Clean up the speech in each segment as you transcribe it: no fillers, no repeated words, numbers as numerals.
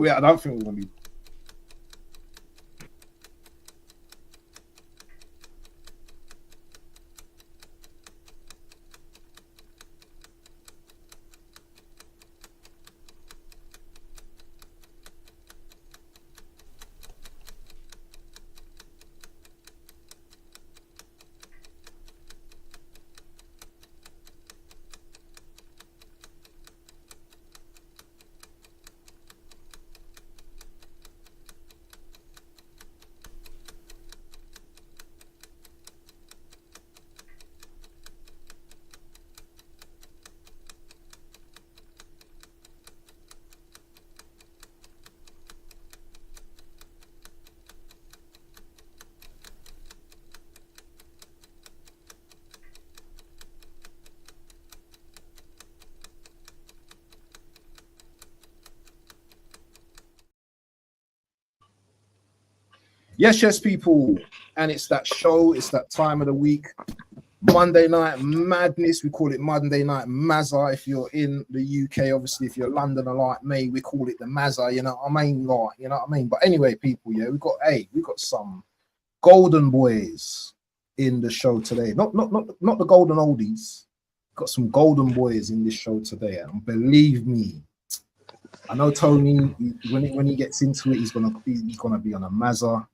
Yeah, I don't think we're gonna be. Yes, people, and it's that show. It's that time of the week. Monday Night Madness. We call it Monday Night Mazza. If you're in the UK, obviously, if you're Londoner like me, we call it the Mazza. You know what I mean? Like, you know what I mean? But anyway, people, yeah, we got some golden boys in the show today. Not the golden oldies. Got some golden boys in this show today, and believe me, I know Tony. When he gets into it, he's gonna be on a Mazza.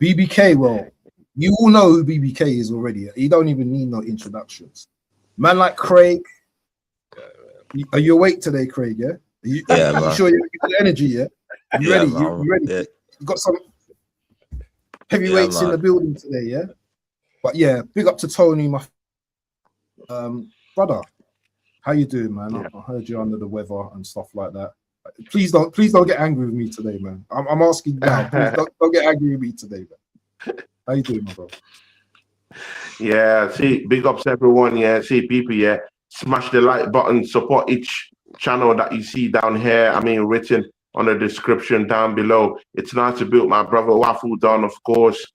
BBK, well, you all know who BBK is already. You don't even need no introductions. Man like Craig. Are you awake today, Craig? Yeah. Yeah, man. You sure you got the energy? Yeah. You ready? You ready? Yeah. You got some heavyweights in the building today, yeah. But yeah, big up to Tony, my brother. How you doing, man? Yeah. I heard you're under the weather and stuff like that. Please don't get angry with me today, man. I'm asking now. Please don't get angry with me today, man. How you doing, my bro? Yeah, see, big ups everyone. Yeah, see, people, yeah, smash the like button, support each channel that you see down here. I mean, written on the description down below. It's nice to build my brother Waffle Don, of course,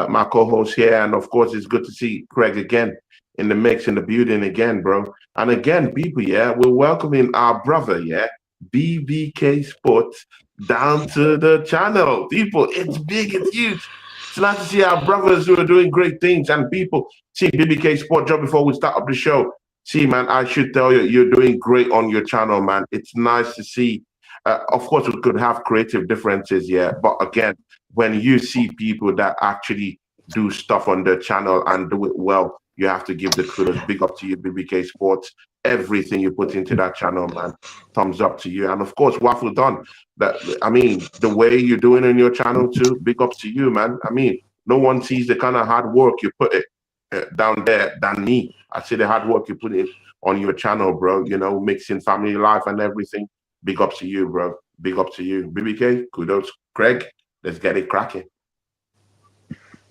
my co-host here, and of course, it's good to see Craig again in the mix, in the building again, bro. And again, people, yeah, we're welcoming our brother, yeah, BBK Sports, down to the channel. People, it's big, it's huge. It's nice to see our brothers who are doing great things, and people see BBK Sport Job. Before we start up the show, see, man, I should tell you, you're doing great on your channel, man. It's nice to see. Of course, we could have creative differences, yeah, but again, when you see people that actually do stuff on their channel and do it well, you have to give the kudos. Big up to you, BBK Sports. Everything you put into that channel, man, thumbs up to you. And of course, Waffle Don. I mean, the way you're doing on your channel too, big ups to you, man. I mean, no one sees the kind of hard work you put it down there than me. I see the hard work you put it on your channel, bro. You know, mixing family life and everything. Big ups to you, bro. Big up to you, BBK. Kudos, Craig. Let's get it cracking.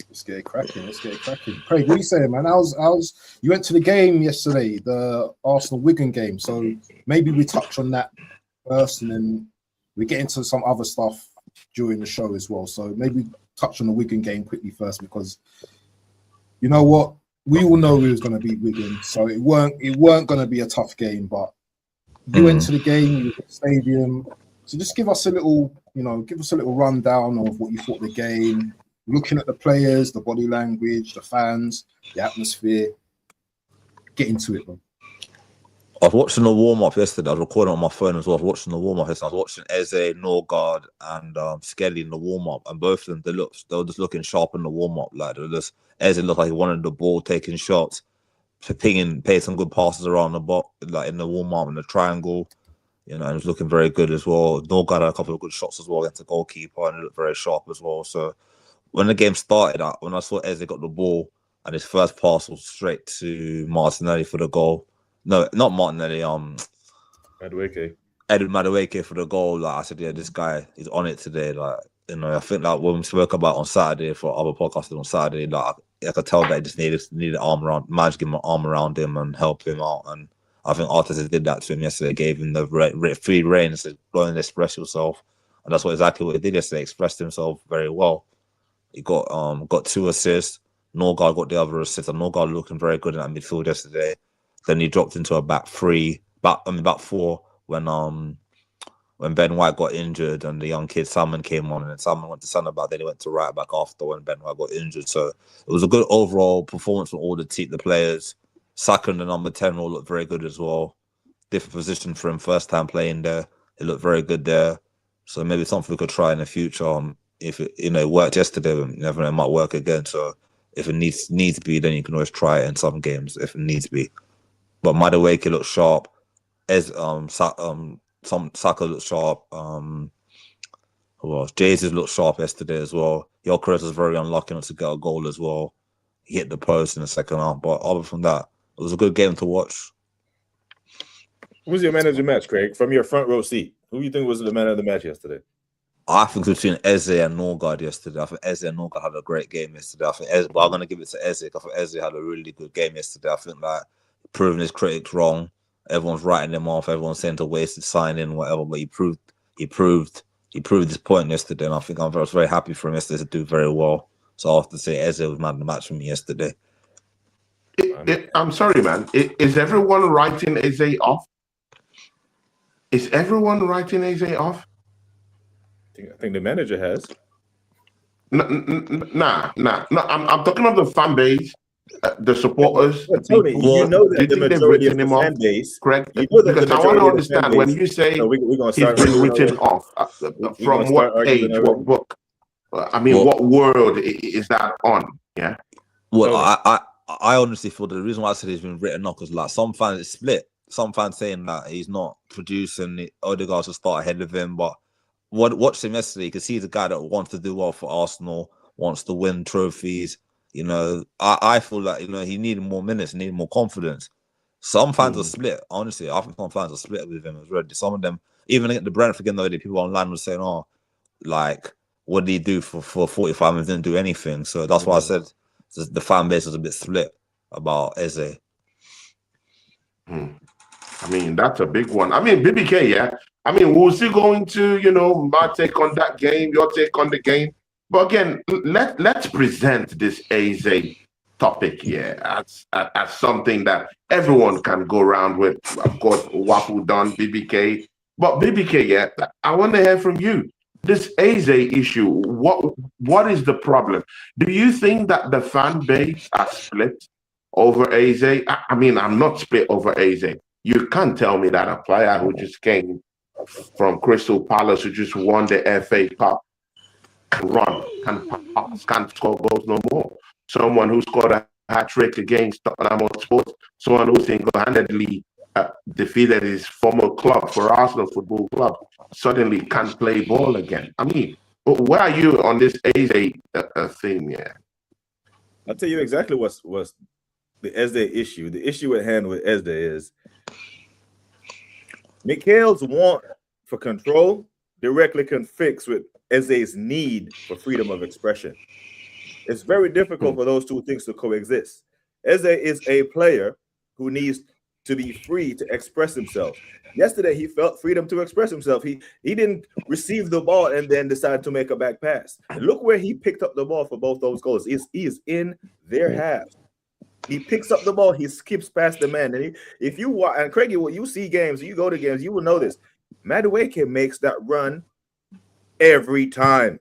Let's get it cracking. Craig, what are you saying, man? How's you went to the game yesterday, the Arsenal-Wigan game. So maybe we touch on that first, and then we get into some other stuff during the show as well. So maybe touch on the Wigan game quickly first, because you know what? We all know we was going to beat Wigan, so it weren't going to be a tough game. But you went to the game, you were at the stadium. So just give us a little rundown of what you thought of the game. Looking at the players, the body language, the fans, the atmosphere. Get into it, man. I was watching the warm-up yesterday. I was recording on my phone as well. I was watching the warm-up yesterday. I was watching Ezeh, Norgard, and Skelly in the warm-up. And both of them, they were just looking sharp in the warm-up. Like, Ezeh looked like he wanted the ball, taking shots, paying some good passes around the box, like in the warm-up, in the triangle. You know, and he was looking very good as well. Norgard had a couple of good shots as well against the goalkeeper, and he looked very sharp as well. So when the game started, when I saw Ezeh got the ball and his first pass was straight to Martinelli for the goal. No, not Martinelli. Madueke. Edwin Madueke for the goal. Like I said, yeah, this guy is on it today. Like, you know, I think like when we spoke about on Saturday for other podcasts on Saturday, like I could tell that he just needed an arm around, managed to give him an arm around him and help him out. And I think Arteta did that to him yesterday. Gave him the free rein and said, "Go and express yourself." And that's exactly what he did yesterday. Expressed himself very well. He got 2 assists. Norgard got the other assist, and Norgard looking very good in that midfield yesterday. Then he dropped into a back 4 when when Ben White got injured and the young kid Salmon came on, and then Salmon went to centre back, then he went to right back after when Ben White got injured. So it was a good overall performance from all the players. Saka and the number 10 all looked very good as well. Different position for him, first time playing there. It looked very good there. So maybe something we could try in the future. If it worked yesterday, you never know, it might work again. So if it needs to be, then you can always try it in some games if it needs to be. But Madueke looked sharp. Saka looked sharp. Who else? Jesus looked sharp yesterday as well. Gyökeres was very unlucky not to get a goal as well. He hit the post in the second half. But other from that, it was a good game to watch. Who was your man of the match, Craig? From your front row seat, who do you think was the man of the match yesterday? I think between Ezeh and Norgard yesterday. I think Ezeh and Norgard had a great game yesterday. I think but I'm going to give it to Ezeh. I think Ezeh had a really good game yesterday. I think that proving his critics wrong. Everyone's writing him off. Everyone's saying to wasted signing, whatever. But he proved his point yesterday, and I think I was very happy for him yesterday to do very well. So I have to say Ezeh was man of the match for me yesterday. I'm sorry, man. Is everyone writing Ezeh off? Is everyone writing Ezeh off? I think the manager has. Nah. I'm talking about the fan base, the supporters. Well, Tony, you know that the majority of the fan base, correct? You know that because I want to understand when you say he's been written off. From what page, what book? I mean, what world is that on? Yeah. Well, I honestly feel the reason why I said he's been written off because like some fans it's split. Some fans saying that he's not producing. Odegaard should start ahead of him, but watched him yesterday because he's a guy that wants to do well for Arsenal, wants to win trophies. I feel like he needed more minutes, needed more confidence. Some fans are split. Honestly, I think some fans are split with him as well. Some of them, even at the Brentford game, though, the people online were saying, "Oh, like what did he do for 45 minutes? Didn't do anything." So that's why I said the fan base is a bit split about Ezeh. I mean, that's a big one. I mean, BBK, yeah. I mean, we'll see going to, my take on that game, your take on the game. But again, let's present this Ezeh topic here as something that everyone can go around with. Of course, Wafu done, BBK. But BBK, yeah, I want to hear from you. This Ezeh issue, what is the problem? Do you think that the fan base are split over Ezeh? I mean, I'm not split over Ezeh. You can't tell me that a player who just came from Crystal Palace, who just won the FA Cup, can run, can pass, can't score goals no more. Someone who scored a hat-trick against Tottenham Hotspur, someone who single-handedly defeated his former club for Arsenal Football Club, suddenly can't play ball again. I mean, where are you on this Ezeh thing? Yeah, I'll tell you exactly what's the Ezeh issue. The issue at hand with Ezeh is Mikel's want for control directly conflicts with Ezeh's need for freedom of expression. It's very difficult for those two things to coexist. Ezeh is a player who needs to be free to express himself. Yesterday, he felt freedom to express himself. He didn't receive the ball and then decide to make a back pass. And look where he picked up the ball for both those goals. He is in their half. He picks up the ball. He skips past the man. And if you watch, and Craigie, you see games, you go to games, you will know this. Madueke makes that run every time.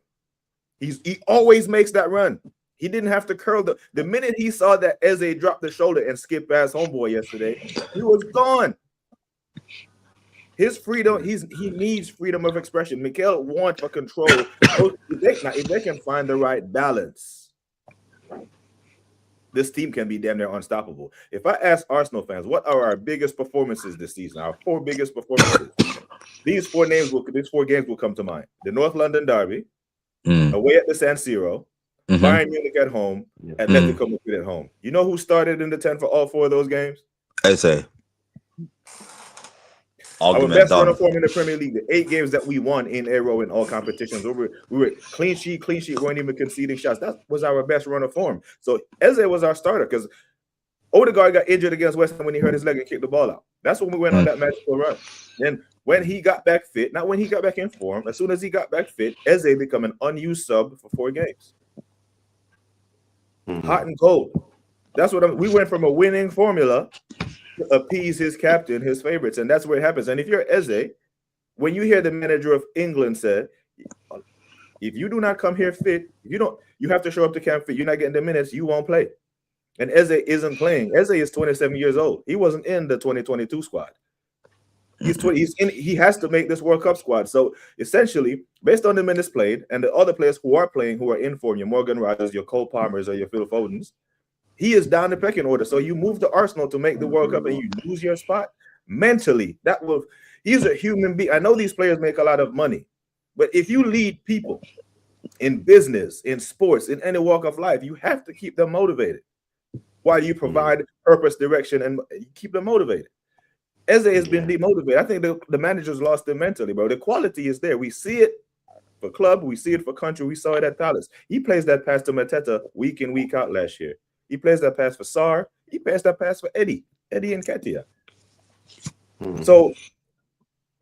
He always makes that run. He didn't have to curl the minute he saw that Ezeh dropped the shoulder and skip past homeboy yesterday, he was gone. His freedom, he needs freedom of expression. Mikel wants for control. If they can find the right balance, this team can be damn near unstoppable. If I ask Arsenal fans, what are our biggest performances this season? Our 4 biggest performances. These 4 games will come to mind. The North London Derby, away at the San Siro, Bayern Munich at home, Atletico Madrid at home. You know who started in the 10 for all 4 of those games? Ezeh. Our best run of form in the Premier League, the 8 games that we won in a row in all competitions. We were clean sheet, weren't even conceding shots. That was our best run of form. So Ezeh was our starter because Odegaard got injured against West Ham when he hurt his leg and kicked the ball out. That's when we went on that magical run. Then when he got back fit, not when he got back in form, as soon as he got back fit, Ezeh became an unused sub for 4 games. Hot and cold. That's what we went from a winning formula to appease his captain, his favorites, and that's where it happens. And if you're Ezeh, when you hear the manager of England say, if you do not come here fit, you have to show up to camp fit. You're not getting the minutes, you won't play. And Ezeh isn't playing. Ezeh is 27 years old. He wasn't in the 2022 squad. He has to make this World Cup squad. So essentially, based on the minutes played and the other players who are playing, who are in form, your Morgan Rogers, your Cole Palmers, or your Phil Fodens, he is down the pecking order. So you move to Arsenal to make the World Cup and you lose your spot mentally. He's a human being. I know these players make a lot of money, but if you lead people in business, in sports, in any walk of life, you have to keep them motivated while you provide purpose, direction, and keep them motivated. Ezeh has been demotivated. I think the managers lost them mentally, bro. The quality is there. We see it for club. We see it for country. We saw it at Palace. He plays that pass to Mateta week in, week out last year. He plays that pass for Sarr. He plays that pass for Eddie and Katia. So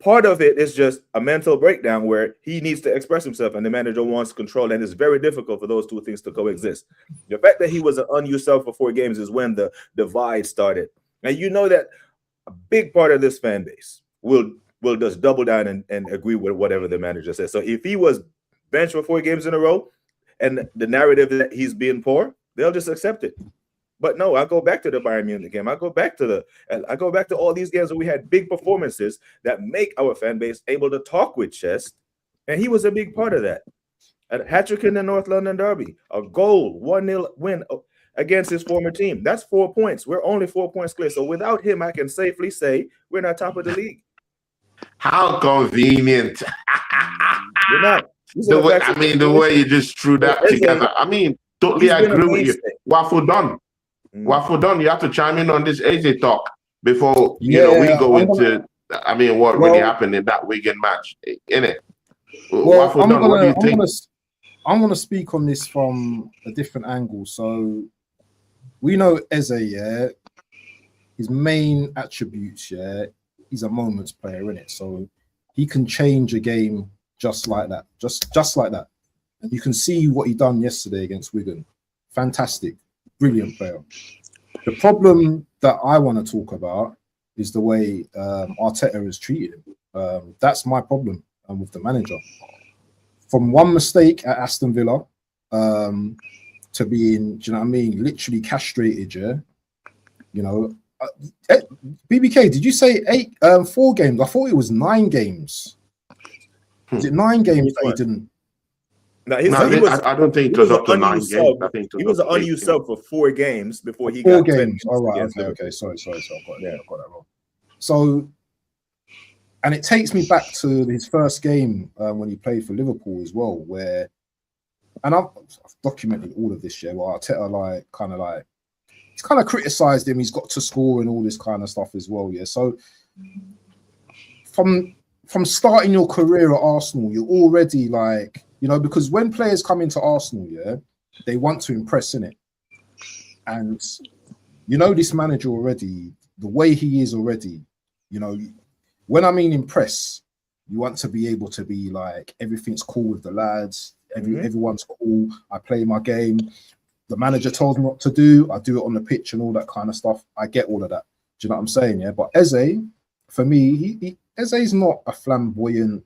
part of it is just a mental breakdown where he needs to express himself and the manager wants control, and it's very difficult for those two things to coexist. The fact that he was an unused sub for 4 games is when the divide started. And you know that a big part of this fan base will just double down and agree with whatever the manager says. So if he was benched for 4 games in a row and the narrative that he's being poor, they'll just accept it. But no, I go back to the Bayern Munich game. I go back to all these games where we had big performances that make our fan base able to talk with chest, and he was a big part of that. A hat-trick in the North London Derby, a goal, 1-0 win against his former team. That's 4 points. We're only 4 points clear. So without him, I can safely say we're not top of the league. How convenient. We're not. The way you just threw that together. I mean, totally agree with you. Waffle done. Waffle done. You have to chime in on this Ezeh talk before we go into what really happened in that Wigan match. Innit? Waffle done. What do you think? I'm gonna speak on this from a different angle. So we know Ezeh, his main attributes, he's a moments player, innit? So he can change a game just like that, just like that. And you can see what he done yesterday against Wigan. Fantastic, brilliant player. The problem that I want to talk about is the way Arteta has treated him. That's my problem with the manager. From one mistake at Aston Villa to being, do you know what I mean, literally castrated, you know. BBK, did you say 4 games? I thought it was 9 games. Is it 9 games that he didn't? I don't think it was up to 9 games. I think he was an unused sub for 4 games before he 4 got 10 games. All right, okay. Sorry. I got that wrong. So, and it takes me back to his first game when he played for Liverpool as well, where, and I've documented all of this, where Arteta he's kind of criticised him. He's got to score and all this kind of stuff as well, So, from starting your career at Arsenal, you're already because when players come into Arsenal, they want to impress, innit? And this manager already, the way he is already, when I mean impress, you want to be able to be like, everything's cool with the lads, everyone's cool, I play my game, the manager tells me what to do, I do it on the pitch and all that kind of stuff. I get all of that. Do you know what I'm saying? But Ezeh, for me, Ezeh's not a flamboyant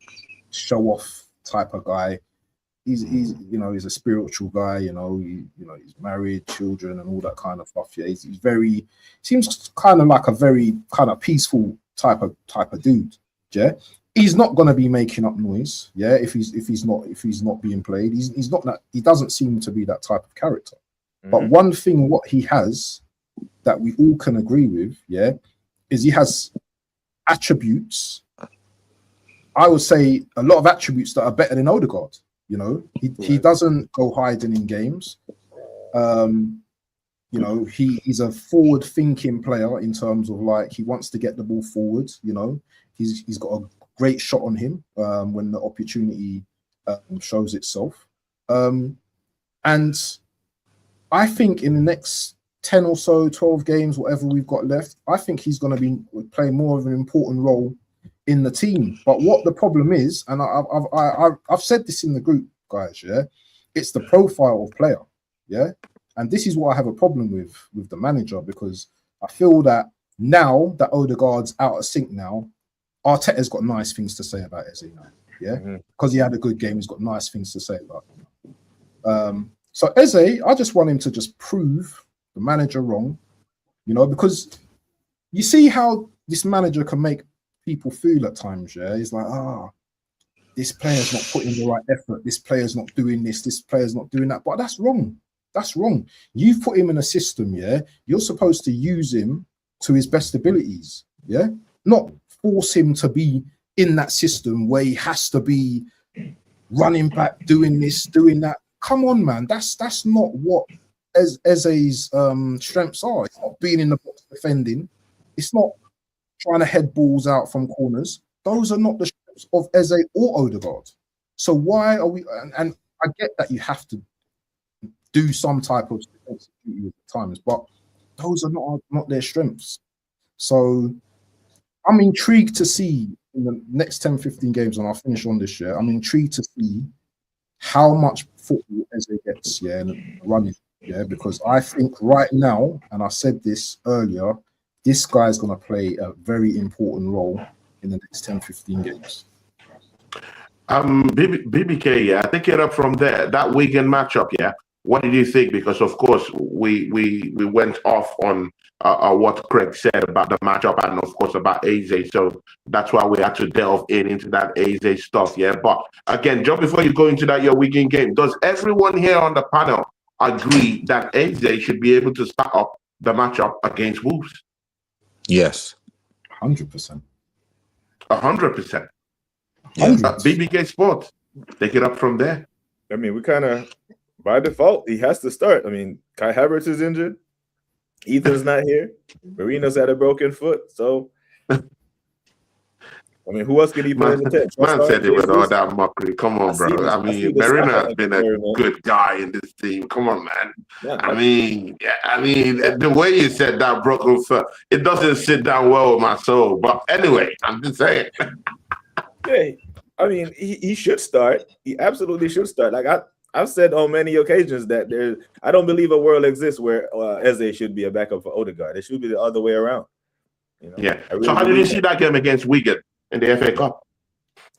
show-off type of guy. He's a spiritual guy. He's married, children, and all that kind of stuff. Yeah, he's very, seems kind of like a very kind of peaceful type of dude. Yeah, he's not gonna be making up noise. Yeah, if he's not being played, he's not that. He doesn't seem to be that type of character. But one thing, what he has that we all can agree with, is he has attributes. I would say a lot of attributes that are better than Odegaard. He doesn't go hiding in games. He's a forward-thinking player in terms of he wants to get the ball forward. He's got a great shot on him when the opportunity shows itself. And I think in the next 10 or so, 12 games, whatever we've got left, I think he's going to be playing more of an important role in the team. But what the problem is, and I've said this in the group, guys, it's the profile of player, and this is what I have a problem with the manager, because I feel that now that Odegaard's out of sync now, Arteta's got nice things to say about Eze now, yeah, because he had a good game. He's got nice things to say about him. So Eze, I just want him to just prove the manager wrong, you know, because you see how this manager can make people feel at times. Yeah, he's like, this player's not putting the right effort. This player's not doing this. This player's not doing that. But that's wrong. That's wrong. You've put him in a system. Yeah, you're supposed to use him to his best abilities. Yeah, not force him to be in that system where he has to be running back, doing this, doing that. Come on, man. That's not what Eze's strengths are. It's not being in the box defending. It's not trying to head balls out from corners. Those are not the strengths of Eze or Odegaard. So why are we? And I get that you have to do some type of defensive duty at times, but those are not their strengths. So I'm intrigued to see in the next 10, 15 games, and I'll finish on this year. I'm intrigued to see how much football Eze gets, yeah, and running, yeah, because I think right now, and I said this earlier, this guy's going to play a very important role in the next 10, 15 games. BBK, yeah, take it up from there. That weekend matchup, yeah. What did you think? Because of course we went off on what Craig said about the matchup and of course about Eze. So that's why we had to delve into that Eze stuff, yeah. But again, just before you go into that your weekend game, does everyone here on the panel agree that Eze should be able to start up the matchup against Wolves? Yes. 100%. 100%. BBK Sports, take it up from there. I mean, we kind of, by default, he has to start. I mean, Kai Havertz is injured. Ethan's not here. Marina's had a broken foot. So, I mean, who else can he put in the text? Man said it with all that mockery. Come on, bro. I mean, Marina has been a good guy in this team. Come on, man. Yeah, I mean, the way you said that broken foot, it doesn't sit down well with my soul. But anyway, I'm just saying. Yeah, I mean, he should start. He absolutely should start. Like I've said on many occasions that I don't believe a world exists where Eze should be a backup for Odegaard. It should be the other way around. You know? Yeah. Really so how did you see that game against Wigan in the FA Cup?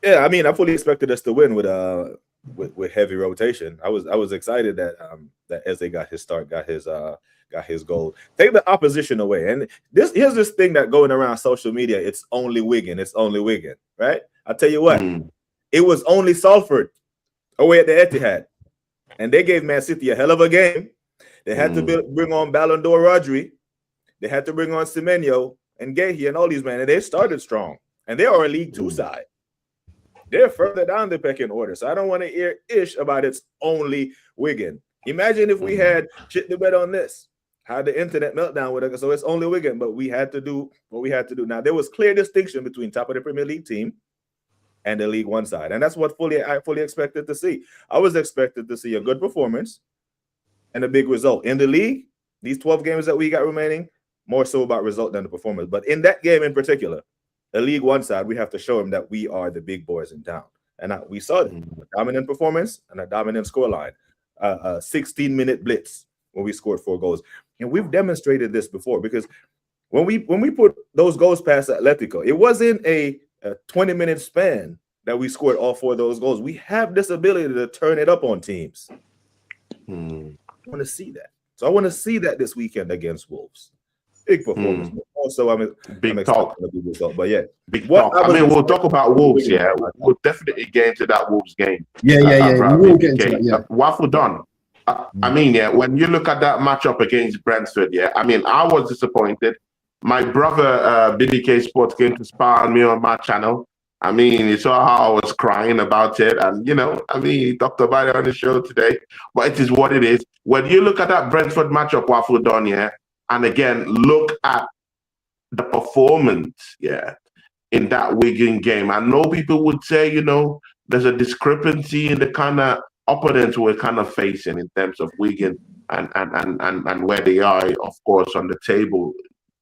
Yeah, I mean, I fully expected us to win with heavy rotation. I was excited that Eze got his start, got his goal. Take the opposition away, and here's this thing that going around social media. It's only Wigan. It's only Wigan, right? I'll tell you what. It was only Salford away at the Etihad. And they gave Man City a hell of a game. They had to bring on Ballon d'Or Rodri. They had to bring on Semenyo and Gehi and all these men. And they started strong. And they are a League Two side. They're further down the pecking order. So I don't want to hear ish about it's only Wigan. Imagine if we had shit the bet on this. Had the internet meltdown with it. So it's only Wigan. But we had to do what we had to do. Now, there was clear distinction between top of the Premier League team and the League One side. And that's what I fully expected to see. I was expected to see a good performance and a big result. In the league, these 12 games that we got remaining, more so about result than the performance. But in that game in particular, the League One side, we have to show them that we are the big boys in town. And we saw it. A dominant performance and a dominant scoreline. A 16-minute blitz when we scored 4 goals. And we've demonstrated this before because when we put those goals past Atletico, it wasn't a 20-minute span that we scored all 4 of those goals. We have this ability to turn it up on teams. I want to see that. So I want to see that this weekend against Wolves. Big performance. Also, I'm big talk. Result, but yeah, big talk. I mean, we'll talk about Wolves. Yeah, we'll definitely get into that Wolves game. Yeah. We will get into that. Yeah. Waffle done. I mean, yeah. When you look at that matchup against Brentford, yeah. I mean, I was disappointed. My brother, BBK Sports, came to spy on me on my channel. I mean, he saw how I was crying about it. And, you know, I mean, he talked about it on the show today. But it is what it is. When you look at that Brentford matchup, Waffle done, yeah, and again, look at the performance, yeah, in that Wigan game. I know people would say, you know, there's a discrepancy in the kind of opponents we're kind of facing in terms of Wigan and where they are, of course, on the table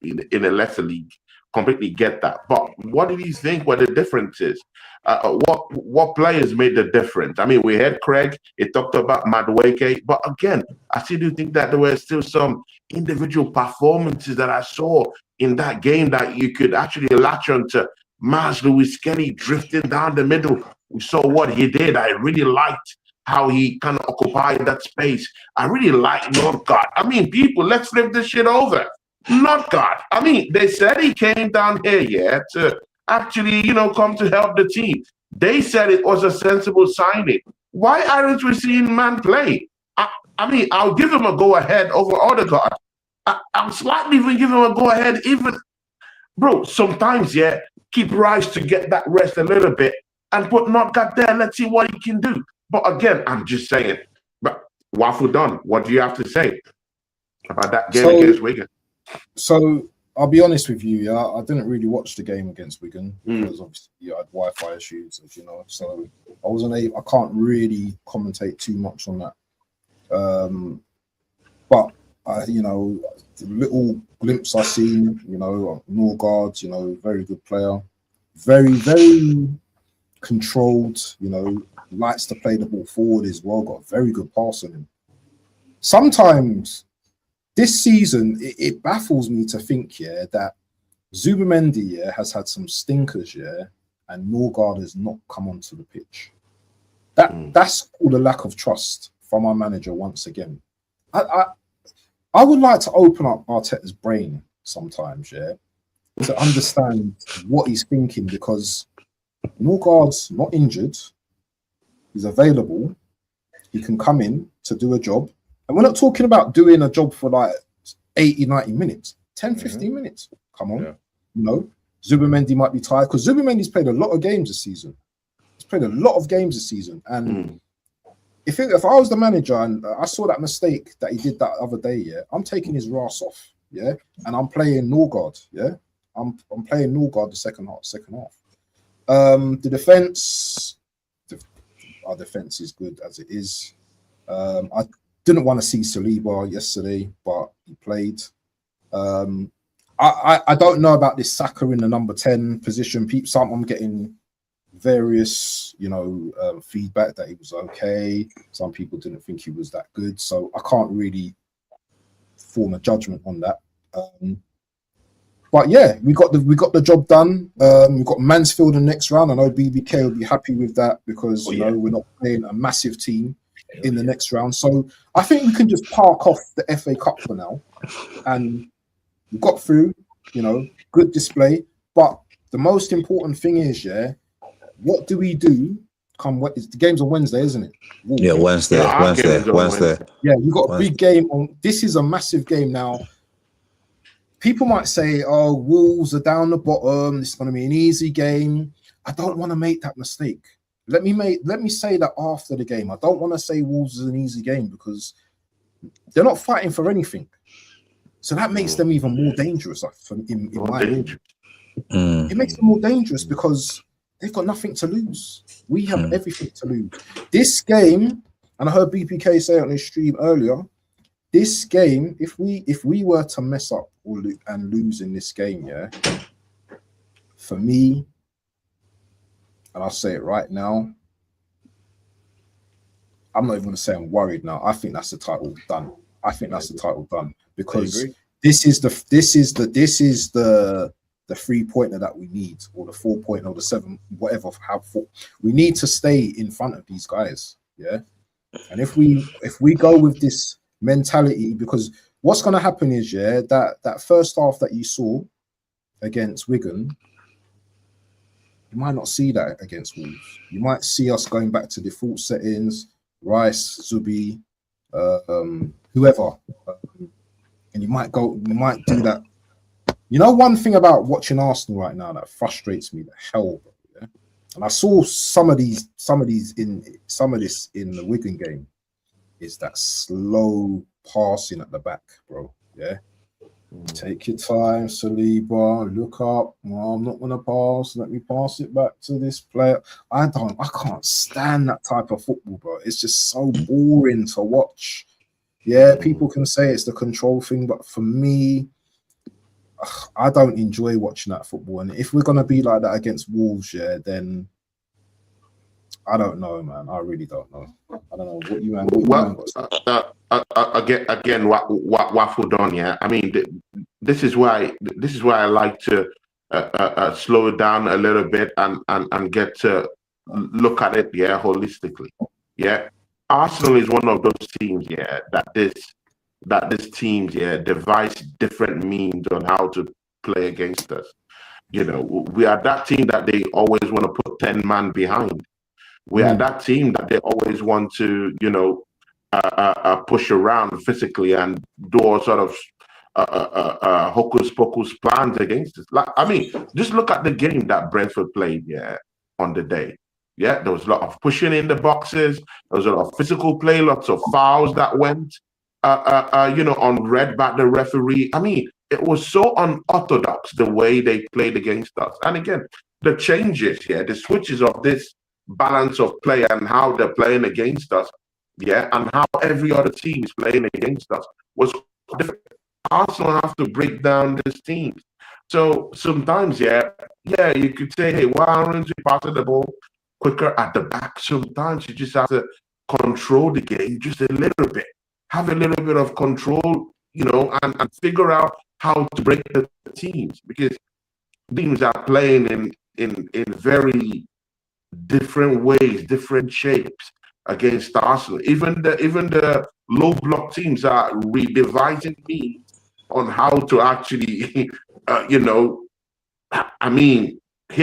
in a lesser league. Completely get that. But what did you think were the differences? What players made the difference? I mean, we had Craig, he talked about Madueke, but again, I still do think that there were still some individual performances that I saw in that game that you could actually latch on to Mars Lewis Kelly drifting down the middle. We saw what he did. I really liked how he kind of occupied that space. I really like Northgard. I mean, people, let's flip this shit over. Northgard. I mean, they said he came down here, yeah, to actually, come to help the team. They said it was a sensible signing. Why aren't we seeing man play? I mean, I'll give him a go-ahead over Odegaard. I'll slightly even give him a go-ahead even. Bro, sometimes, yeah, keep Rice to get that rest a little bit and put Northgard there. Let's see what he can do. But again, I'm just saying. But Waffle Don, what do you have to say about that game against Wigan? So I'll be honest with you, yeah, I didn't really watch the game against Wigan because obviously you had Wi-Fi issues, as you know. So I can't really commentate too much on that. But the little glimpse I seen, Norgard, very good player, very, very controlled, likes to play the ball forward as well, got a very good pass on him. Sometimes this season, it baffles me to think, that Zubimendi, has had some stinkers, and Norgard has not come onto the pitch. That's called a lack of trust from our manager once again. I would like to open up Arteta's brain sometimes, to understand what he's thinking, because Norgard's not injured. He's available. He can come in to do a job. And we're not talking about doing a job for like 80, 90 minutes, 10, 15 minutes. Come on. Yeah. Zubimendi might be tired because Zubimendi's played a lot of games this season. He's played a lot of games this season. And if I was the manager and I saw that mistake that he did that other day, I'm taking his rass off, and I'm playing Norgard, I'm playing Norgard the second half. The defense, our defense is good as it is. I didn't want to see Saliba yesterday, but he played. I don't know about this Saka in the number 10 position. I'm getting various, feedback that he was okay. Some people didn't think he was that good, so I can't really form a judgment on that. But yeah, we got the job done. We've got Mansfield in the next round. I know BBK will be happy with that because we're not playing a massive team in the next round. So I think we can just park off the FA Cup for now, and we got through. Good display. But the most important thing is, what do we do? The game's on Wednesday, isn't it? Wolves. Yeah, Wednesday. Yeah, we've got a big game on. This is a massive game now. People might say, "Oh, Wolves are down the bottom. This is going to be an easy game." I don't want to make that mistake. Let me say that after the game. I don't want to say Wolves is an easy game because they're not fighting for anything. So that makes them even more dangerous. In my opinion, it makes them more dangerous because they've got nothing to lose. We have everything to lose. This game, and I heard BPK say on his stream earlier, this game, if we were to mess up and lose in this game, for me, and I'll say it right now, I'm not even going to say I'm worried now. I think that's the title done. Because this is the 3-pointer that we need, or the 4-pointer, or the 7, whatever. We need to stay in front of these guys, And if we go with this mentality, because what's going to happen is, that first half that you saw against Wigan, you might not see that against Wolves. You might see us going back to default settings, Rice, Zubi, whoever, and you might do that. One thing about watching Arsenal right now that frustrates me the hell, bro, and I saw some of this in the Wigan game, is that slow passing at the back, bro. Take your time, Saliba. Look up. No, I'm not gonna pass. Let me pass it back to this player. I can't stand that type of football, bro. It's just so boring to watch. Yeah, people can say it's the control thing, but for me, I don't enjoy watching that football. And if we're gonna be like that against Wolves, then I don't know, man. I really don't know. I don't know what you man. Again, waffled on. I mean, this is why I like to slow it down a little bit and get to look at it, holistically. Yeah, Arsenal is one of those teams, that this teams, devise different means on how to play against us. We are that team that they always want to put 10 man behind. We are that team that they always want to, push around physically and do all sort of hocus pocus plans against us. Just look at the game that Brentford played, on the day. Yeah, there was a lot of pushing in the boxes. There was a lot of physical play, lots of fouls that went, on red by the referee. It was so unorthodox the way they played against us. And again, the changes, the switches of this balance of play and how they're playing against us, and how every other team is playing against us was different. Arsenal have to break down this team. So sometimes, you could say, hey, why aren't we passing the ball quicker at the back? Sometimes you just have to control the game just a little bit. Have a little bit of control, and figure out how to break the teams, because teams are playing in very different ways, different shapes against Arsenal. Even the low block teams are redevising means on how to actually, hit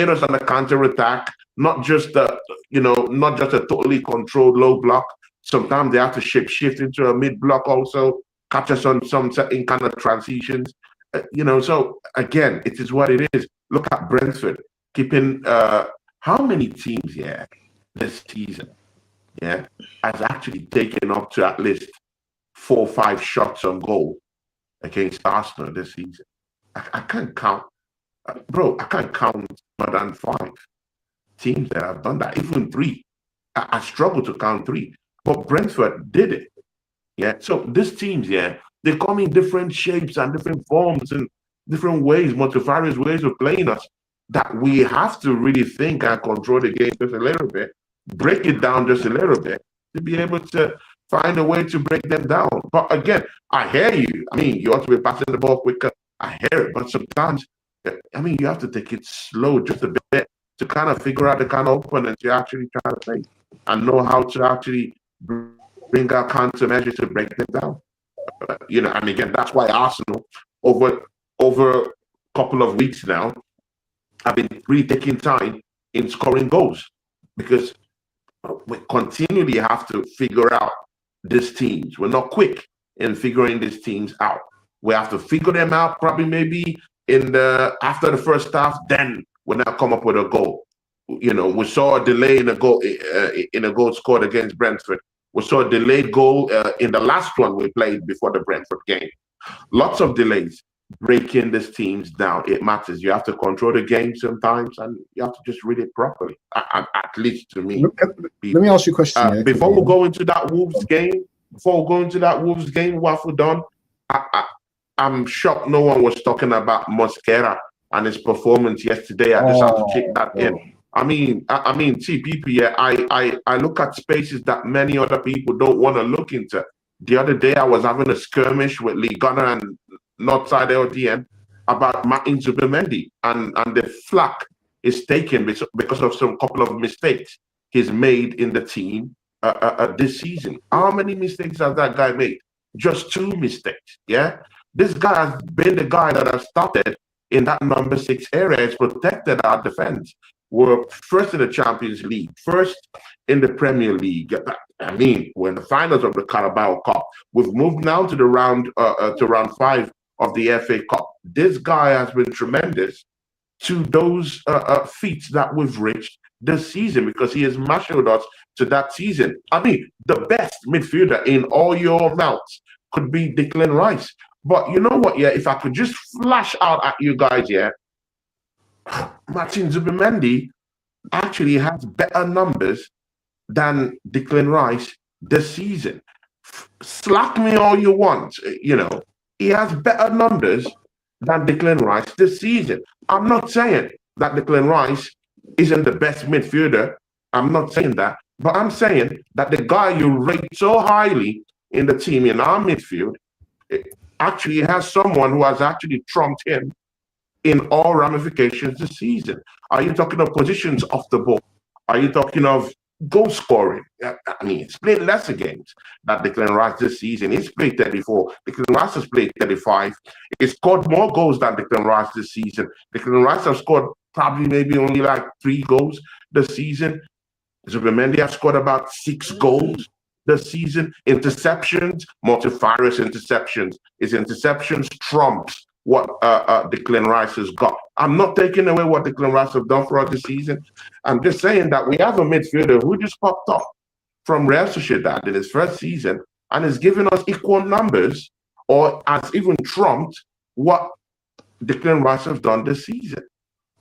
us on the counter attack. Not just a totally controlled low block. Sometimes they have to shift into a mid block also, catch us on some certain kind of transitions. So again, it is what it is. Look at Brentford keeping how many teams this season has actually taken up to at least 4 or 5 shots on goal against Arsenal this season. I can't count, bro. I can't count more than 5 teams that have done that, even 3. I struggle to count 3, but Brentford did it. So these teams, they come in different shapes and different forms and different ways, multifarious ways of playing us, that we have to really think and control the game just a little bit, break it down just a little bit to be able to find a way to break them down. But again, I hear you. You ought to be passing the ball quicker. I hear it, but sometimes, you have to take it slow just a bit to kind of figure out the kind of opponents you're actually trying to play and know how to actually bring out countermeasures to break them down. And again, that's why Arsenal, over a couple of weeks now, have been really taking time in scoring goals, because we continually have to figure out these teams. We're not quick in figuring these teams out. We have to figure them out probably maybe after the first half, then we'll now come up with a goal. We saw a delay in a goal scored against Brentford. We saw a delayed goal in the last one we played before the Brentford game. Lots of delays. Breaking these teams down, it matters. You have to control the game sometimes, and you have to just read it properly. At least to me. Let me ask you a question. Before we go into that Wolves game, Waffle Don, I'm shocked no one was talking about Mosquera and his performance yesterday. I just have to check that in. I look at spaces that many other people don't want to look into. The other day, I was having a skirmish with Lee Gunner and Northside LDN about Martin Zubimendi, and the flack is taken because of some couple of mistakes he's made in the team this season. How many mistakes has that guy made? Just 2 mistakes. This guy has been the guy that has started in that number 6 area. Has protected our defense. We're first in the Champions League, first in the Premier League. We're in the finals of the Carabao Cup. We've moved now to the round 5 of the FA Cup. This guy has been tremendous to those feats that we've reached this season, because he has marshaled us to that season. The best midfielder in all your mouths could be Declan Rice. But you know what? If I could just flash out at you guys, Martin Zubimendi actually has better numbers than Declan Rice this season. Slack me all you want, he has better numbers than Declan Rice this season. I'm not saying that Declan Rice isn't the best midfielder. I'm not saying that. But I'm saying that the guy you rate so highly in the team, in our midfield, actually has someone who has actually trumped him in all ramifications this season. Are you talking of positions off the ball? Are you talking of goal scoring? I mean, he's played lesser games than Declan Rice this season. He's played 34. Declan Rice has played 35. He scored more goals than Declan Rice this season. Declan Rice has scored probably maybe only like 3 goals this season. Zubimendi has scored about 6 goals this season. Interceptions, multifarious interceptions. His interceptions trumps what Declan Rice has got. I'm not taking away what Declan Rice has done for us this season. I'm just saying that we have a midfielder who just popped up from Real Sociedad in his first season and is giving us equal numbers or has even trumped what Declan Rice has done this season.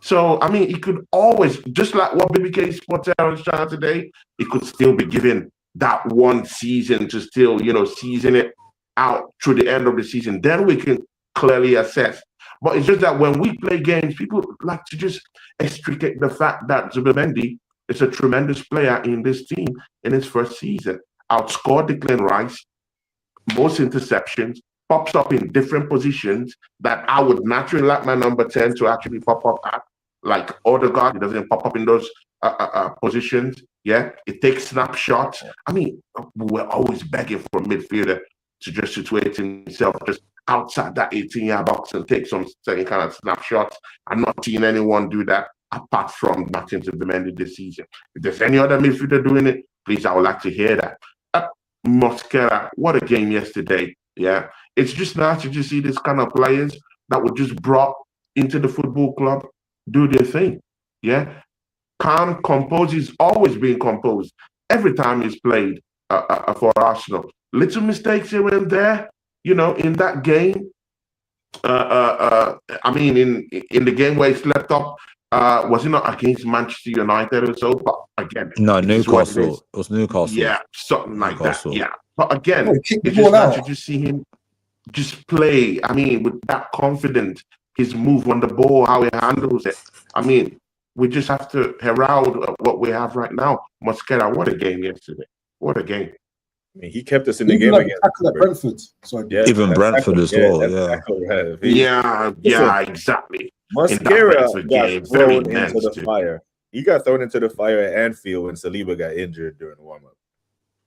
So, I mean, he could always, just like what BBK Sportero is trying today, he could still be given that one season to still, season it out through the end of the season. Then we can clearly assess. But it's just that when we play games, people like to just extricate the fact that Zubimendi is a tremendous player in this team in his first season. Outscored Declan Rice, most interceptions, pops up in different positions that I would naturally like my number 10 to actually pop up at. Like Odegaard, he doesn't pop up in those positions. Yeah, it takes snapshots. I mean, we're always begging for a midfielder to just situate himself just outside that 18-yard box and take some certain kind of snapshots. I'm not seeing anyone do that apart from Martin Zubimendi this season. If there's any other midfielder doing it, please, I would like to hear that. Mosquera, what a game yesterday. Yeah, it's just nice to just see this kind of players that were just brought into the football club do their thing. Yeah, calm, composed. He's always been composed every time he's played for Arsenal. Little mistakes here and there, in that game. I mean, in the game where he slept up, was it not against Manchester United or so? But again, no, Newcastle. It was Newcastle. Yeah, something like Newcastle. that. Yeah, but again, it's just nice to just see him just play. I mean, with that confidence, his move on the ball, how he handles it. I mean, we just have to herald what we have right now. Mosquera, what a game yesterday! What a game! I mean, he kept us in the game against Brentford. Even Brentford as well. Yeah, exactly. Mosquera got thrown into the fire. He got thrown into the fire at Anfield when Saliba got injured during the warm-up.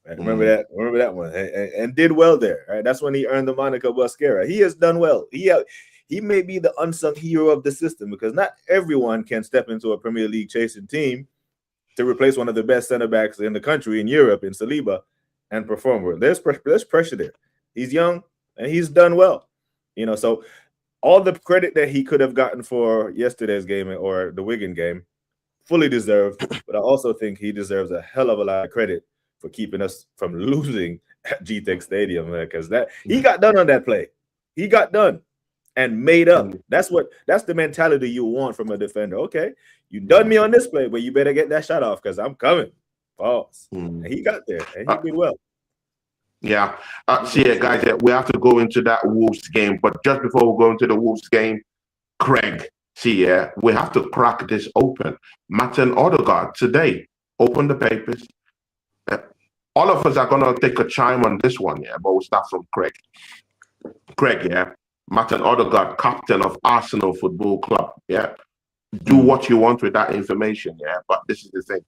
Right? Remember that? Remember that one? And did well there. Right? That's when he earned the moniker Mosquera. He has done well. He may be the unsung hero of the system because not everyone can step into a Premier League chasing team to replace one of the best center backs in the country in Europe in Saliba and perform well. There's pressure there. He's young and he's done well. So all the credit that he could have gotten for yesterday's game or the Wigan game, fully deserved. But I also think he deserves a hell of a lot of credit for keeping us from losing at GTEC Stadium because he got done on that play. He got done and made up. That's the mentality you want from a defender. Okay, you done me on this play, but you better get that shot off because I'm coming. Pause. And he got there and he did well. Yeah. Guys, we have to go into that Wolves game. But just before we go into the Wolves game, Craig, we have to crack this open. Martin Odegaard today, open the papers. All of us are going to take a chime on this one, but we'll start from Craig. Craig, Martin Odegaard, captain of Arsenal Football Club, do what you want with that information, but this is the thing.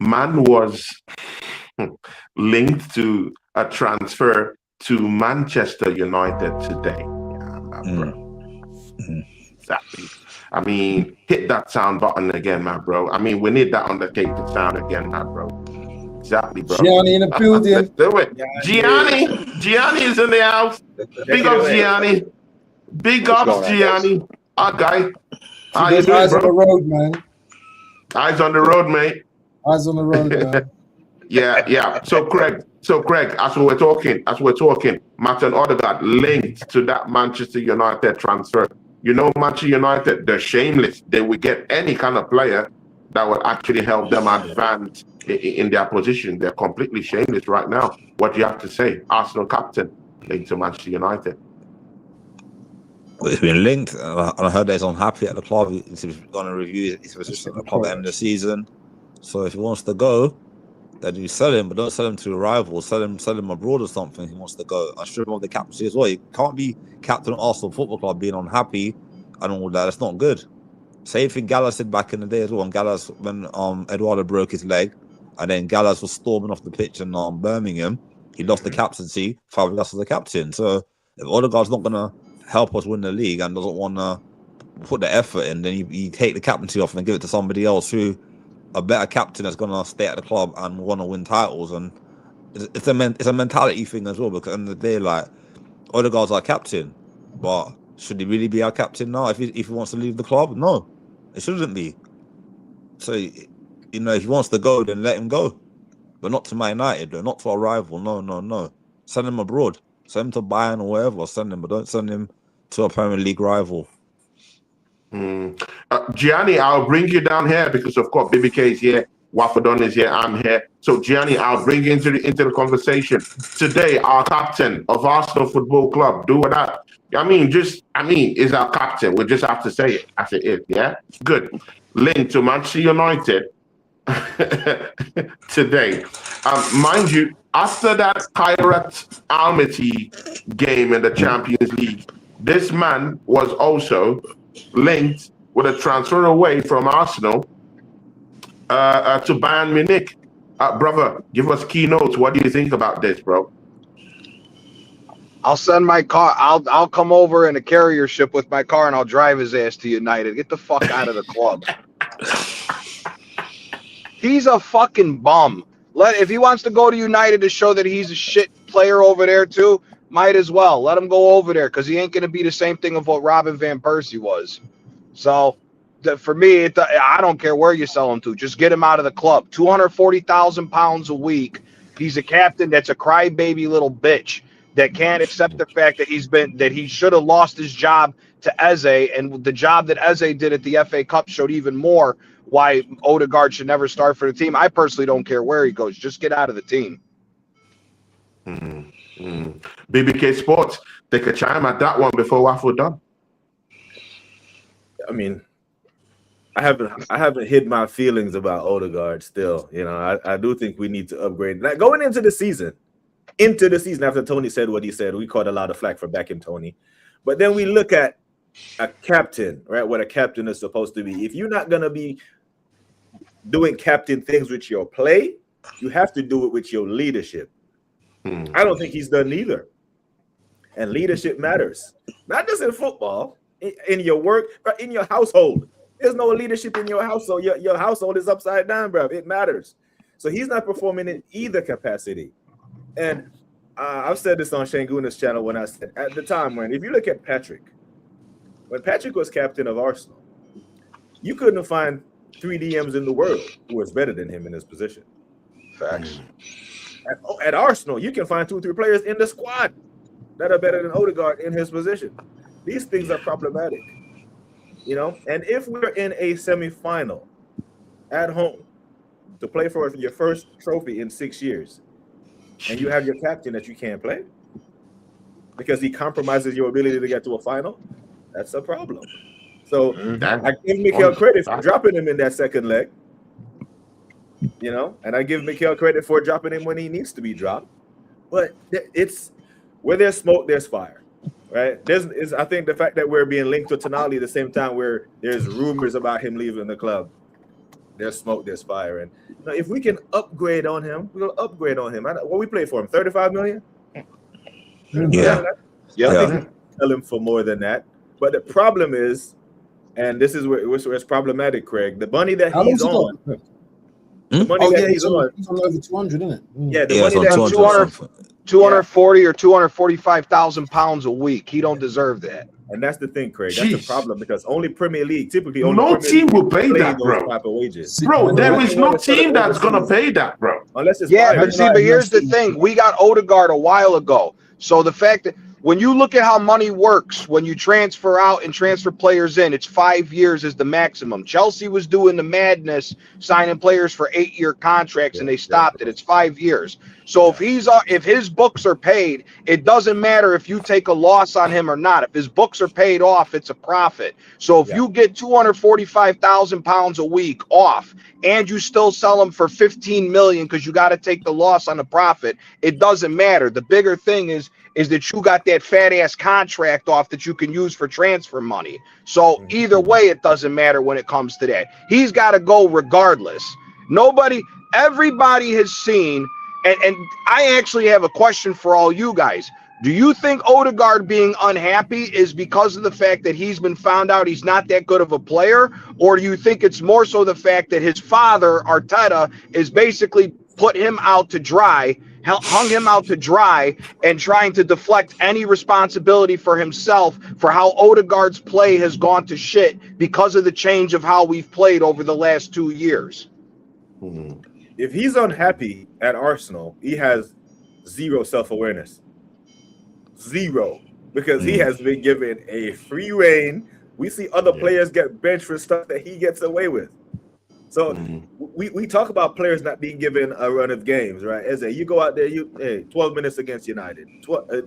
Man was linked to a transfer to Manchester United today. Exactly. I mean, hit that sound button again, my bro. I mean, we need that Undertaker sound again, my bro. Exactly, bro. Gianni in the building. Let's do it. Gianni is in the house. Big up, Gianni. Big ups, Gianni. Our guy. Eyes on the road, man. Eyes on the road, mate. Eyes on the road, man. Yeah. So Craig, as we're talking, Martin Odegaard linked to that Manchester United transfer. Manchester United, they're shameless. They will get any kind of player that will actually help them advance in their position. They're completely shameless right now. What do you have to say? Arsenal captain linked to Manchester United. Well, it's been linked, and I heard that he's unhappy at the club. He's going to review his position at the club at the end of the season. So if he wants to go, then you sell him, but don't sell him to a rival. Sell him abroad or something. He wants to go. I strip him of the captaincy as well. You can't be captain of Arsenal Football Club being unhappy and all that. That's not good. Same thing Gallas did back in the day as well. When Eduardo broke his leg, and then Gallas was storming off the pitch in Birmingham, he lost the captaincy. Fabregas was the captain. So if Odegaard's not gonna help us win the league and doesn't want to put the effort in, then you take the captaincy off and give it to somebody else who a better captain that's gonna stay at the club and want to win titles. And it's a mentality thing as well, because at the end of the day, like, Odegaard's our captain, but should he really be our captain now if he wants to leave the club? No, it shouldn't be. So, you know, if he wants to go, then let him go, but not to Man United, though, not to our rival. No. Send him abroad. Send him to Bayern or wherever. Send him, but don't send him to a Premier League rival. Gianni, I'll bring you down here because, of course, BBK is here, Wafadon is here, I'm here. So, Gianni, I'll bring you into the conversation. Today, our captain of Arsenal Football Club, do that. Is our captain. We just have to say it as it is, yeah? Good. Linked to Manchester United today. Mind you, after that Kairat Almaty game in the Champions League, this man was also linked with a transfer away from Arsenal to Bayern Munich. Brother, give us keynotes. What do you think about this, bro? I'll send my car. I'll come over in a carrier ship with my car and I'll drive his ass to United. Get the fuck out of the club. He's a fucking bum. If he wants to go to United to show that he's a shit player over there too, might as well. Let him go over there, because he ain't going to be the same thing of what Robin Van Persie was. So, for me, I don't care where you sell him to. Just get him out of the club. £240,000 a week. He's a captain that's a crybaby little bitch that can't accept the fact that he should have lost his job to Ezeh, and the job that Ezeh did at the FA Cup showed even more why Odegaard should never start for the team. I personally don't care where he goes. Just get out of the team. BBK Sports, take a chime at that one before Waffle done. I mean, I haven't hid my feelings about Odegaard still. You know, I do think we need to upgrade. Like, going into the season after Tony said what he said, we caught a lot of flack for backing Tony. But then we look at a captain, right? What a captain is supposed to be. If you're not going to be doing captain things with your play, you have to do it with your leadership. I don't think he's done neither. And leadership matters. Not just in football, in your work, but in your household. There's no leadership in your household. Your household is upside down, bro. It matters. So he's not performing in either capacity. And I've said this on Shane Guna's channel when I said, at the time, if you look at Patrick, when Patrick was captain of Arsenal, you couldn't find 3 DMs in the world who was better than him in his position. Facts. At Arsenal, you can find 2 or 3 players in the squad that are better than Odegaard in his position. These things are problematic, you know. And if we're in a semi-final at home to play for your first trophy in 6 years, and you have your captain that you can't play because he compromises your ability to get to a final, that's a problem. So I give Mikel credit for dropping him in that second leg, you know, and I give Mikel credit for dropping him when he needs to be dropped. But it's where there's smoke, there's fire, right? I think the fact that we're being linked to Tonali at the same time where there's rumors about him leaving the club, there's smoke, there's fire. And you know, if we can upgrade on him, we'll upgrade on him. What we play for him, 35 million? Yeah. Tell him for more than that. But the problem is, and this is where it's problematic, Craig, the money that he's on. The money that he's on over 200, isn't it? Yeah, the money that 240 or 245,000 pounds a week. He don't deserve that. And that's the thing, Craig. That's the problem, because only Premier League, typically no team will pay that, bro. Type of wages. Bro, there is no team that's gonna pay that, bro. Unless it's but here's the thing: we got Odegaard a while ago. So the fact that when you look at how money works, when you transfer out and transfer players in, it's 5 years is the maximum. Chelsea was doing the madness, signing players for 8-year contracts, and they stopped it. It's 5 years. So if his books are paid, it doesn't matter if you take a loss on him or not. If his books are paid off, it's a profit. So if you get 245,000 pounds a week off, and you still sell him for 15 million because you got to take the loss on the profit, it doesn't matter. The bigger thing is that you got that fat ass contract off that you can use for transfer money. So either way, it doesn't matter when it comes to that. He's got to go regardless. Everybody has seen, and I actually have a question for all you guys. Do you think Odegaard being unhappy is because of the fact that he's been found out he's not that good of a player? Or do you think it's more so the fact that his father, Arteta, is basically put him out to dry, hung him out to dry, and trying to deflect any responsibility for himself for how Odegaard's play has gone to shit because of the change of how we've played over the last 2 years? If he's unhappy at Arsenal, he has zero self-awareness. Zero. Because he has been given a free reign. We see other players get benched for stuff that he gets away with. So we talk about players not being given a run of games, right? Ezeh, you go out there, 12 minutes against United,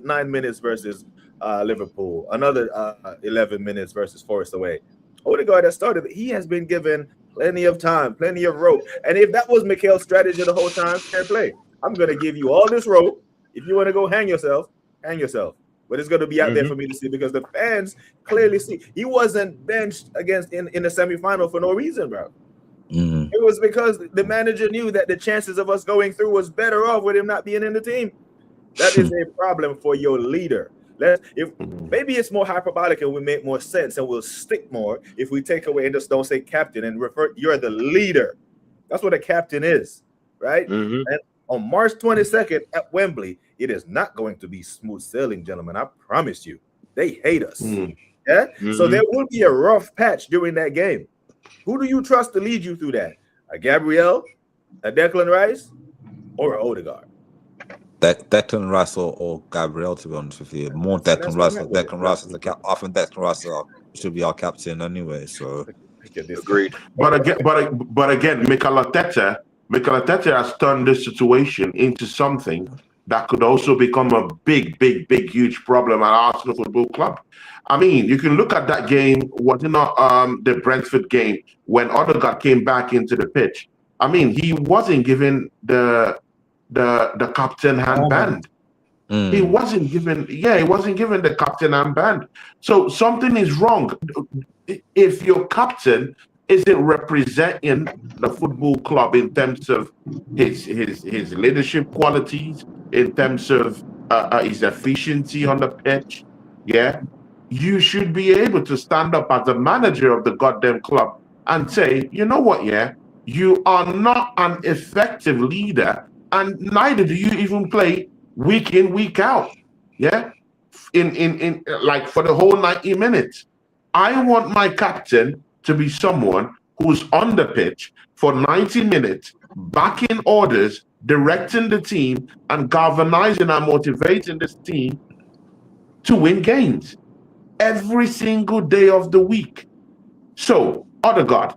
9 minutes versus Liverpool, another 11 minutes versus Forest away. Odegaard that started, he has been given plenty of time, plenty of rope. And if that was Mikel's strategy the whole time, fair play. I'm going to give you all this rope. If you want to go hang yourself. But it's going to be out there for me to see because the fans clearly see. He wasn't benched in the semifinal for no reason, bro. It was because the manager knew that the chances of us going through was better off with him not being in the team. That is a problem for your leader. Maybe it's more hyperbolic and will make more sense and will stick more if we take away and just don't say captain and refer. You're the leader. That's what a captain is, right? And on March 22nd at Wembley, it is not going to be smooth sailing, gentlemen. I promise you. They hate us. Yeah. So there will be a rough patch during that game. Who do you trust to lead you through that? A Gabriel, a Declan Rice, or Odegaard? Declan Rice or Gabriel, to be honest with you. More Declan Rice. Declan Rice is the cap. I think Declan Rice should be our captain anyway. So agreed. But again, Mikel-Arteta has turned this situation into something that could also become a big, huge problem at Arsenal Football Club. I mean, you can look at that game, the Brentford game, when Odegaard came back into the pitch. I mean, he wasn't given the captain handband. He wasn't given the captain handband. So something is wrong. If your captain isn't representing the football club in terms of his leadership qualities, in terms of his efficiency on the pitch, you should be able to stand up as a manager of the goddamn club and say, you know what, you are not an effective leader, and neither do you even play week in, week out. In like for the whole 90 minutes. I want my captain to be someone who's on the pitch for 90 minutes, backing orders, directing the team, and galvanizing and motivating this team to win games every single day of the week. So, Odegaard,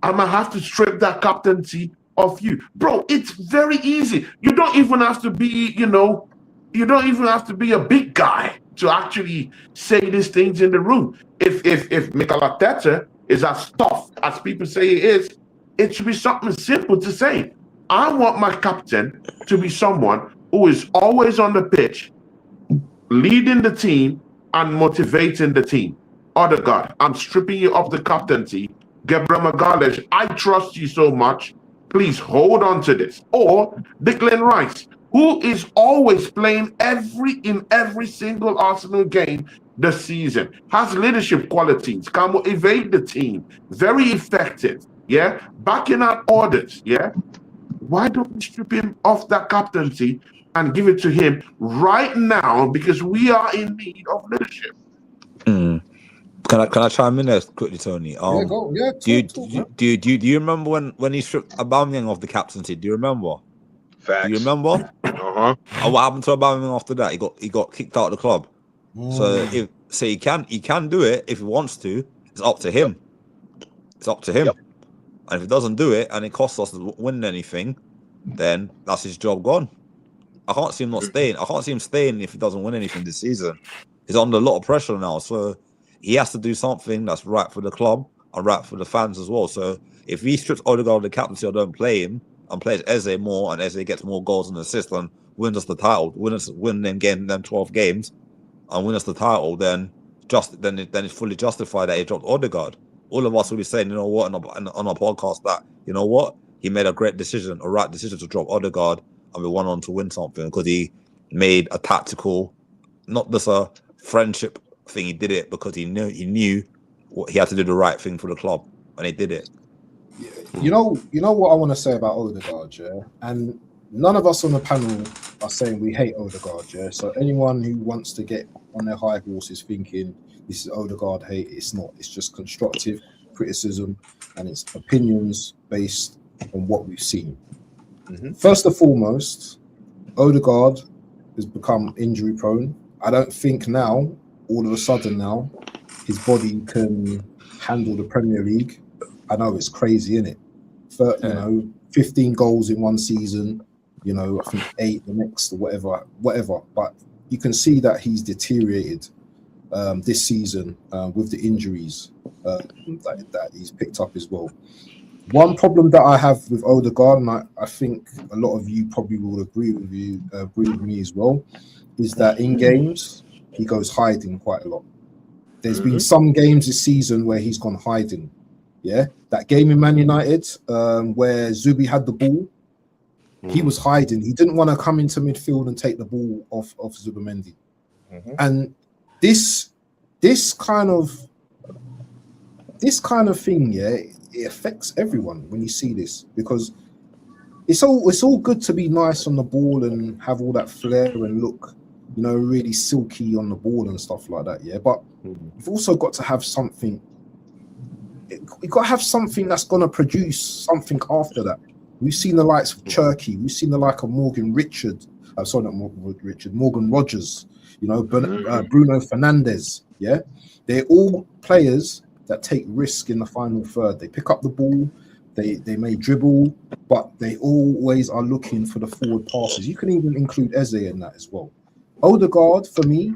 I'm going to have to strip that captaincy off you. Bro, it's very easy. You don't even have to be, you don't even have to be a big guy to actually say these things in the room. If Mikel-Arteta is as tough as people say he is, it should be something simple to say. I want my captain to be someone who is always on the pitch, leading the team and motivating the team. Odegaard, I'm stripping you of the captaincy. Gabriel Magalhaes, I trust you so much. Please hold on to this. Or Declan Rice, who is always playing in every single Arsenal game this season, has leadership qualities, can motivate the team, very effective, backing out orders, Why don't we strip him off that captaincy and give it to him right now, because we are in need of leadership? Can I chime in there quickly, Tony? Go. Yeah, do you remember when he stripped Aubameyang of the captaincy? Do you remember? Facts. Do you remember? And what happened to Aubameyang after that? He got kicked out of the club. So he can do it if he wants to. It's up to him. It's up to him. And if he doesn't do it and it costs us to win anything, then that's his job gone. I can't see him not staying. I can't see him staying if he doesn't win anything this season. He's under a lot of pressure now, so he has to do something that's right for the club and right for the fans as well. So if he strips Odegaard of the captaincy or don't play him and plays Eze more, and Eze gets more goals and assists and wins us the title, win them 12 games, and win us the title, then it's fully justified that he dropped Odegaard. All of us will be saying, you know what, on our podcast, that, you know what, he made a right decision to drop Odegaard, and we went on to win something because he made a tactical, not just a friendship thing. He did it because he knew what he had to do, the right thing for the club, and he did it. You know what I want to say about Odegaard, yeah? And none of us on the panel are saying we hate Odegaard, yeah? So anyone who wants to get on their high horses thinking this is Odegaard hate, it's not. It's just constructive criticism, and it's opinions based on what we've seen. First and foremost, Odegaard has become injury prone. I don't think now, all of a sudden now, his body can handle the Premier League. I know it's crazy, isn't it? You know, 15 goals in one season, you know, I think 8 the next or whatever. But you can see that he's deteriorated this season with the injuries that he's picked up as well. One problem that I have with Odegaard, and I think a lot of you probably will agree with me as well, is that in games he goes hiding quite a lot. There's been some games this season where he's gone hiding. Yeah, that game in Man United where Zubi had the ball, he was hiding. He didn't want to come into midfield and take the ball off Zubimendi. And this kind of thing, yeah, it affects everyone when you see this, because it's all good to be nice on the ball and have all that flair and look, you know, really silky on the ball and stuff like that, yeah. But you've also got to have something. You've got to have something that's going to produce something after that. We've seen the likes of Cherky. We've seen the like of Morgan Rogers. You know, Bruno Fernandes. Yeah, they're all players that take risk in the final third. They pick up the ball. They may dribble, but they always are looking for the forward passes. You can even include Ezeh in that as well. Odegaard, for me,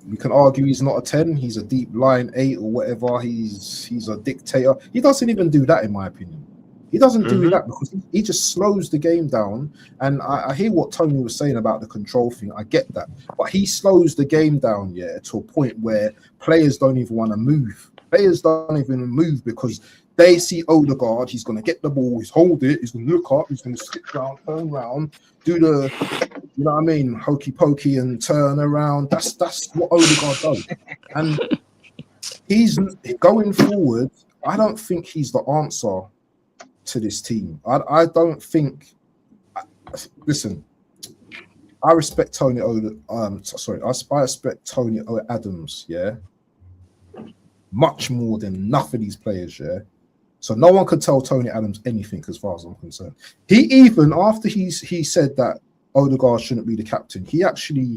we can argue he's not a 10. He's a deep line 8 or whatever. He's a dictator. He doesn't even do that, in my opinion. He doesn't do that because he just slows the game down. And I hear what Tony was saying about the control thing. I get that. But he slows the game down, yeah, to a point where players don't even want to move. Players don't even move because they see Odegaard. He's going to get the ball. He's hold it. He's going to look up. He's going to sit down, turn around, do the, you know what I mean, hokey pokey and turn around. That's what Odegaard does. And he's going forward. I don't think he's the answer to this team. I don't think. Listen, I respect Tony. I respect Tony Adams. Yeah, much more than enough of these players. Yeah. So no one could tell Tony Adams anything as far as I'm concerned. He even after he said that Odegaard shouldn't be the captain, he actually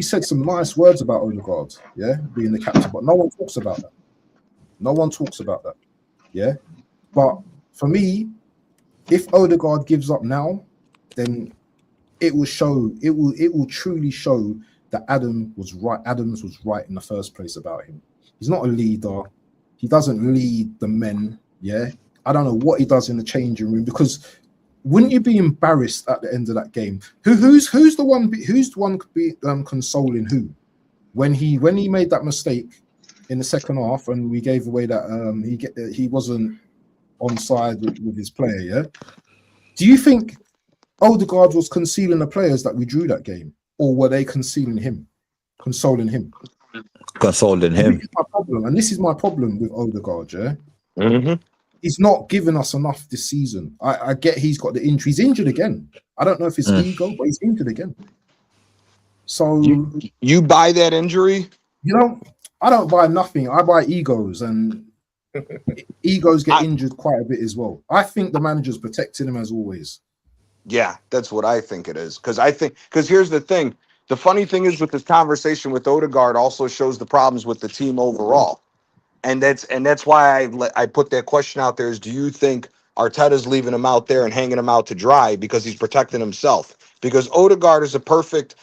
said some nice words about Odegaard, yeah, being the captain, but no one talks about that. No one talks about that. Yeah. But for me, if Odegaard gives up now, then it will truly show that Adams was right in the first place about him. He's not a leader. He doesn't lead the men, yeah? I don't know what he does in the changing room, because wouldn't you be embarrassed at the end of that game? Who's the one consoling who? When he made that mistake in the second half and we gave away that he wasn't onside with his player, yeah? Do you think Odegaard was concealing the players that we drew that game, or were they consoling him? Consoling him. This is my problem, and this is my problem with Odegaard, yeah? He's not given us enough this season. I get he's got the injury. He's injured again. I don't know if it's ego, but he's injured again. So you buy that injury? You know, I don't buy nothing. I buy egos, and egos get injured quite a bit as well. I think the manager's protecting him as always. Yeah, that's what I think it is. Because here's the thing. The funny thing is with this conversation with Odegaard also shows the problems with the team overall. And that's why I put that question out there is, do you think Arteta's leaving him out there and hanging him out to dry because he's protecting himself. Because Odegaard is a perfect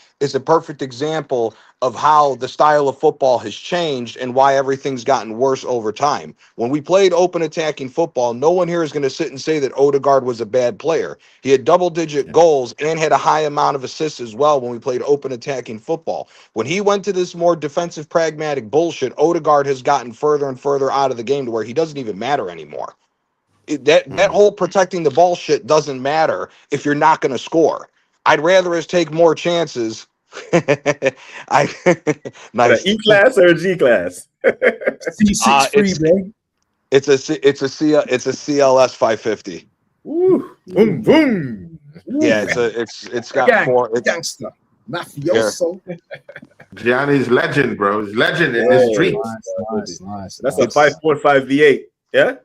example of how the style of football has changed and why everything's gotten worse over time. When we played open attacking football, no one here is going to sit and say that Odegaard was a bad player. He had double-digit goals and had a high amount of assists as well when we played open attacking football. When he went to this more defensive, pragmatic bullshit, Odegaard has gotten further and further out of the game to where he doesn't even matter anymore. That whole protecting the ball shit doesn't matter if you're not going to score. I'd rather us take more chances. Nice. E class or a G class? C63, bro. It's a CLS 550. Woo. Boom boom. Yeah, it's got four. It's Gangster, mafioso. Gianni's legend, bro. He's legend in the streets. Nice. That's a 5.5 V8. Yeah.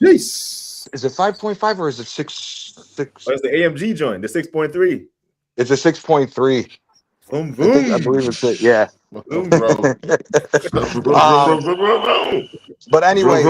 Jeez. Is it 5.5 or is it 6.6? Oh, it's the AMG joint, the 6.3. It's a 6.3. Boom boom. I believe it's it. Yeah. Boom, bro. But anyways,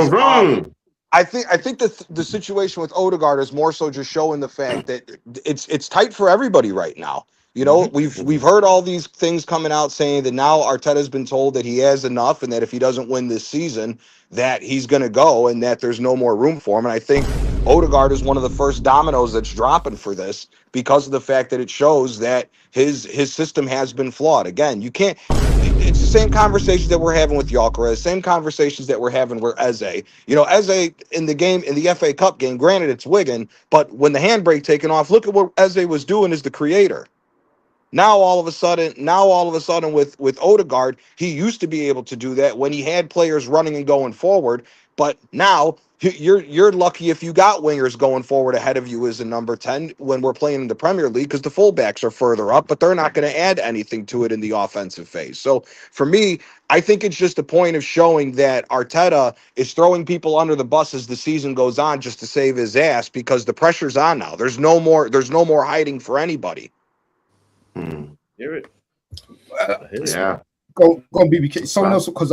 I think that the situation with Odegaard is more so just showing the fact that it's tight for everybody right now. You know, we've heard all these things coming out saying that now Arteta's been told that he has enough and that if he doesn't win this season, that he's going to go and that there's no more room for him. And I think Odegaard is one of the first dominoes that's dropping for this because of the fact that it shows that his system has been flawed. Again, you can't. It's the same conversations that we're having with Gyökeres, same conversations that we're having with Eze. You know, Eze in the FA Cup game, granted it's Wigan, but when the handbrake taken off, look at what Eze was doing as the creator. Now all of a sudden with Odegaard, he used to be able to do that when he had players running and going forward, but now you're lucky if you got wingers going forward ahead of you as a number 10 when we're playing in the Premier League because the fullbacks are further up, but they're not going to add anything to it in the offensive phase. So for me, I think it's just a point of showing that Arteta is throwing people under the bus as the season goes on just to save his ass because the pressure's on now. There's no more hiding for anybody. Hear it. Yeah. Go on, BBK. Someone else, because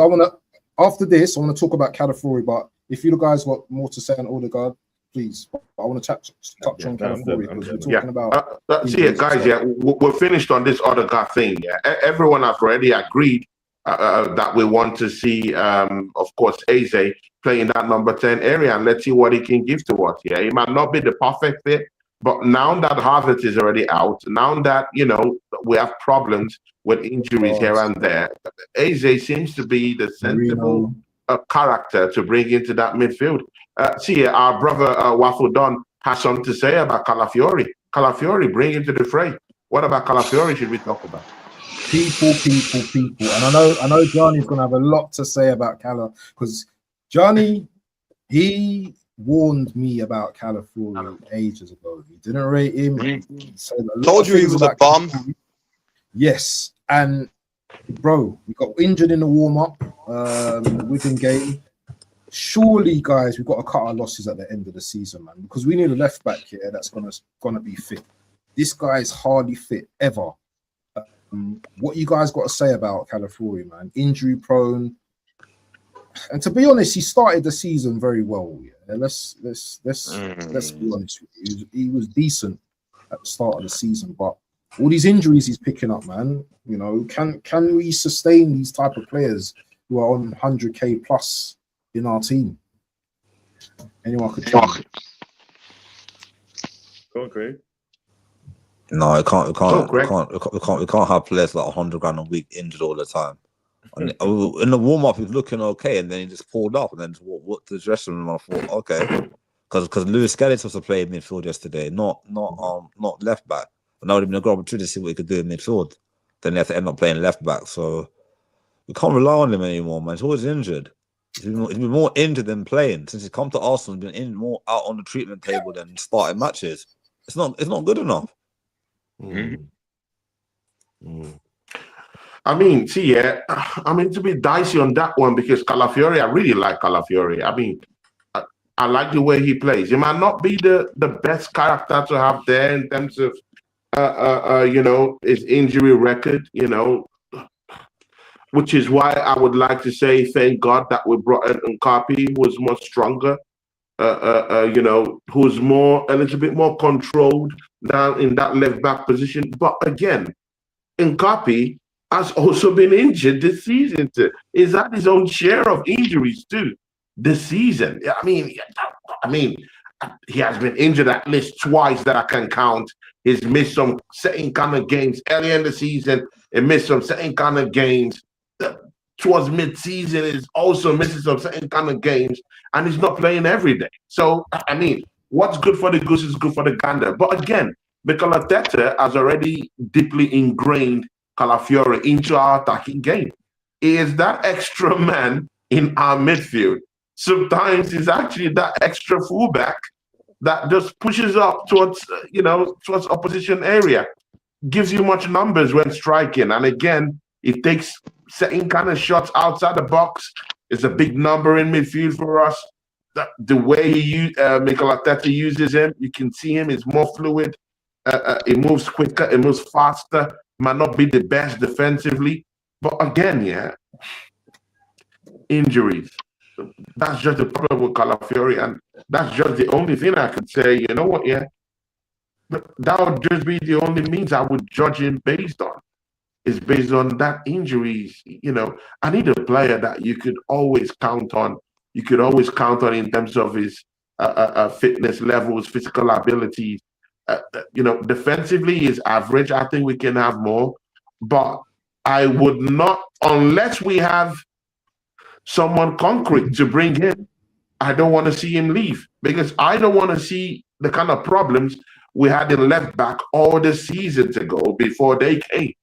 after this, I want to talk about Calafiori, but if you guys got more to say on Odegaard, please. I want to touch on Calafiori because we're talking about. Guys, we're finished on this Odegaard thing. Yeah, everyone has already agreed that we want to see, of course, Eze playing that number 10 area, and let's see what he can give to us. Yeah, he might not be the perfect fit, but now that Harvard is already out, now that we have problems with injuries here and there, Eze seems to be the sensible character to bring into that midfield. Our brother Waffle Don has something to say about Calafiori. Calafiori, bring him to the fray. What about Calafiori should we talk about? People. And I know Johnny's going to have a lot to say about Cala because Johnny, he warned me about Calafiori ages ago. He didn't rate him. He said told you he was a bum. Yes, and bro, we got injured in the warm-up, the Wigan game. Surely, guys, we've got to cut our losses at the end of the season, man, because we need a left back here that's gonna be fit. This guy's hardly fit ever. What you guys got to say about Calafiori, man? Injury prone. And to be honest, he started the season very well. Yeah, let's be honest with you. He was decent at the start of the season, but all these injuries he's picking up, man. You know, can we sustain these type of players who are on 100k plus in our team? Anyone could try. Go on, Craig. No, we can't have players like 100 grand a week injured all the time. And in the warm up, he was looking okay, and then he just pulled up, and then what the rest of them? I thought, okay, because Lewis Skelly was to play midfield yesterday, not left back. But now would have been a good opportunity to see what he could do in midfield. Then they have to end up playing left back, so we can't rely on him anymore, man. He's always injured. He's been more injured than playing since he's come to Arsenal. He's been more out on the treatment table than starting matches. It's not good enough. I mean, to be dicey on that one because Calafiori, I really like Calafiori. I mean, I like the way he plays. He might not be the best character to have there in terms of, his injury record, which is why I would like to say thank God that we brought in Nkapi, who was much stronger who's a little bit more controlled down in that left back position. But again, Nkapi has also been injured this season. He's had his own share of injuries too this season. I mean, he has been injured at least twice that I can count. He's missed some certain kind of games earlier in the season. He missed some certain kind of games towards mid-season. He's also missing some certain kind of games, and he's not playing every day. So, I mean, what's good for the goose is good for the gander. But again, Mikel-Arteta has already deeply ingrained Calafiori into our attacking game. He is that extra man in our midfield. Sometimes he's actually that extra fullback that just pushes up towards opposition area, gives you much numbers when striking, and again, it takes certain kind of shots outside the box. It's a big number in midfield for us. The way Mikel-Arteta uses him, you can see him is more fluid. It moves quicker, it moves faster. Might not be the best defensively, but again, injuries. That's just the problem with Calafiori, and that's just the only thing I could say. You know what? But that would just be the only means I would judge him based on. Is based on that injuries. I need a player that you could always count on. You could always count on in terms of his fitness levels, physical abilities. Defensively, his average. I think we can have more, but I would not, unless we have someone concrete to bring in. I don't want to see him leave, because I don't want to see the kind of problems we had in left back all the seasons ago before they came,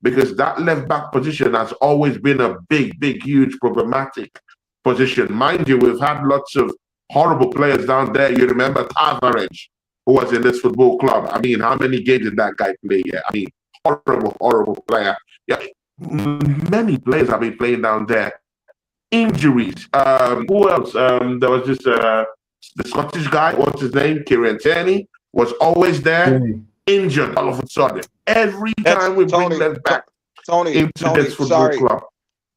because that left back position has always been a big, huge problematic position. Mind you, we've had lots of horrible players down there. You remember Tavares, who was in this football club. I mean, how many games did that guy play? I mean, horrible player. Yeah, many players have been playing down there. Injuries. Who else? There was just the Scottish guy. What's his name? Kieran Tierney was always there. Injured all of a sudden. Every time we bring left back into this football club.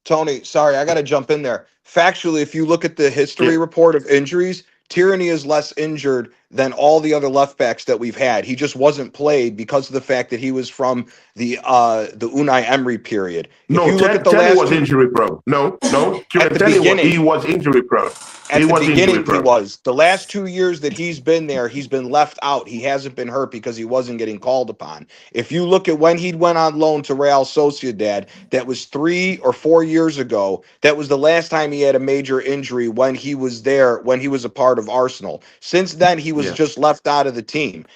Tony, sorry, I got to jump in there. Factually, if you look at the history report of injuries, Tierney is less injured than all the other left backs that we've had. He just wasn't played because of the fact that he was from the Unai Emery period. Tierney was injury prone. No. He was injury prone. At the beginning, he was. The last 2 years that he's been there, he's been left out. He hasn't been hurt because he wasn't getting called upon. If you look at when he went on loan to Real Sociedad, that was 3 or 4 years ago. That was the last time he had a major injury when he was there, when he was a part of Arsenal. Since then, he was just left out of the team.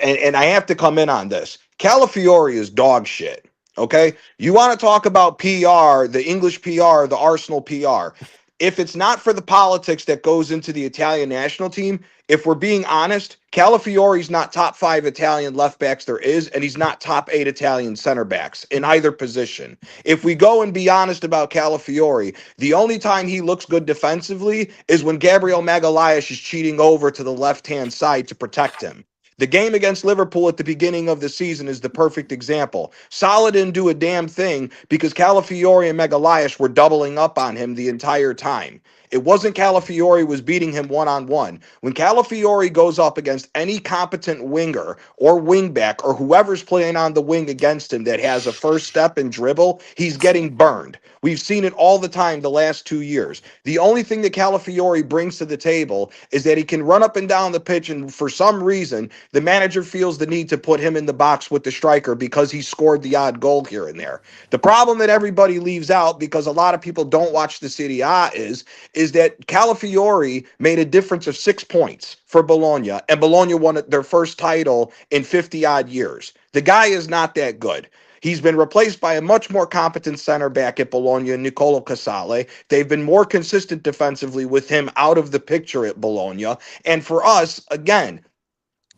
And I have to come in on this. Calafiori is dog shit. Okay? You want to talk about PR, the English PR, the Arsenal PR. If it's not for the politics that goes into the Italian national team, if we're being honest, Calafiori's not top 5 Italian left backs there is, and he's not top 8 Italian center backs in either position. If we go and be honest about Calafiori, the only time he looks good defensively is when Gabriel Magalhaes is cheating over to the left-hand side to protect him. The game against Liverpool at the beginning of the season is the perfect example. Salah didn't do a damn thing because Calafiori and Magalhaes were doubling up on him the entire time. It wasn't Calafiori was beating him one-on-one. When Calafiori goes up against any competent winger or wingback or whoever's playing on the wing against him that has a first step and dribble, he's getting burned. We've seen it all the time the last 2 years. The only thing that Calafiori brings to the table is that he can run up and down the pitch, and for some reason, the manager feels the need to put him in the box with the striker because he scored the odd goal here and there. The problem that everybody leaves out, because a lot of people don't watch the Serie A, is that Calafiori made a difference of 6 points for Bologna, and Bologna won their first title in 50-odd years. The guy is not that good. He's been replaced by a much more competent center back at Bologna, Nicolo Casale. They've been more consistent defensively with him out of the picture at Bologna. And for us, again,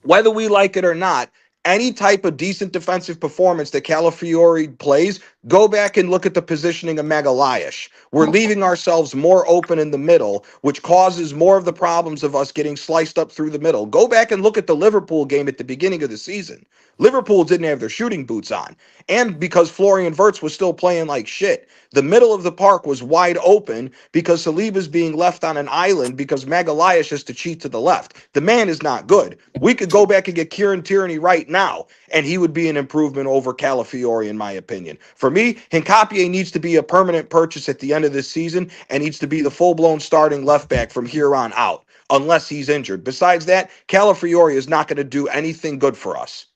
whether we like it or not, any type of decent defensive performance that Calafiori plays Go back and look at the positioning of Magalhaes. We're leaving ourselves more open in the middle, which causes more of the problems of us getting sliced up through the middle. Go back and look at the Liverpool game at the beginning of the season. Liverpool didn't have their shooting boots on. And because Florian Wirtz was still playing like shit. The middle of the park was wide open because Saliba's being left on an island because Magalhaes has to cheat to the left. The man is not good. We could go back and get Kieran Tierney right now, and he would be an improvement over Calafiori, in my opinion. For me, Hincapié needs to be a permanent purchase at the end of this season and needs to be the full-blown starting left back from here on out, unless he's injured. Besides that, Calafiori is not going to do anything good for us.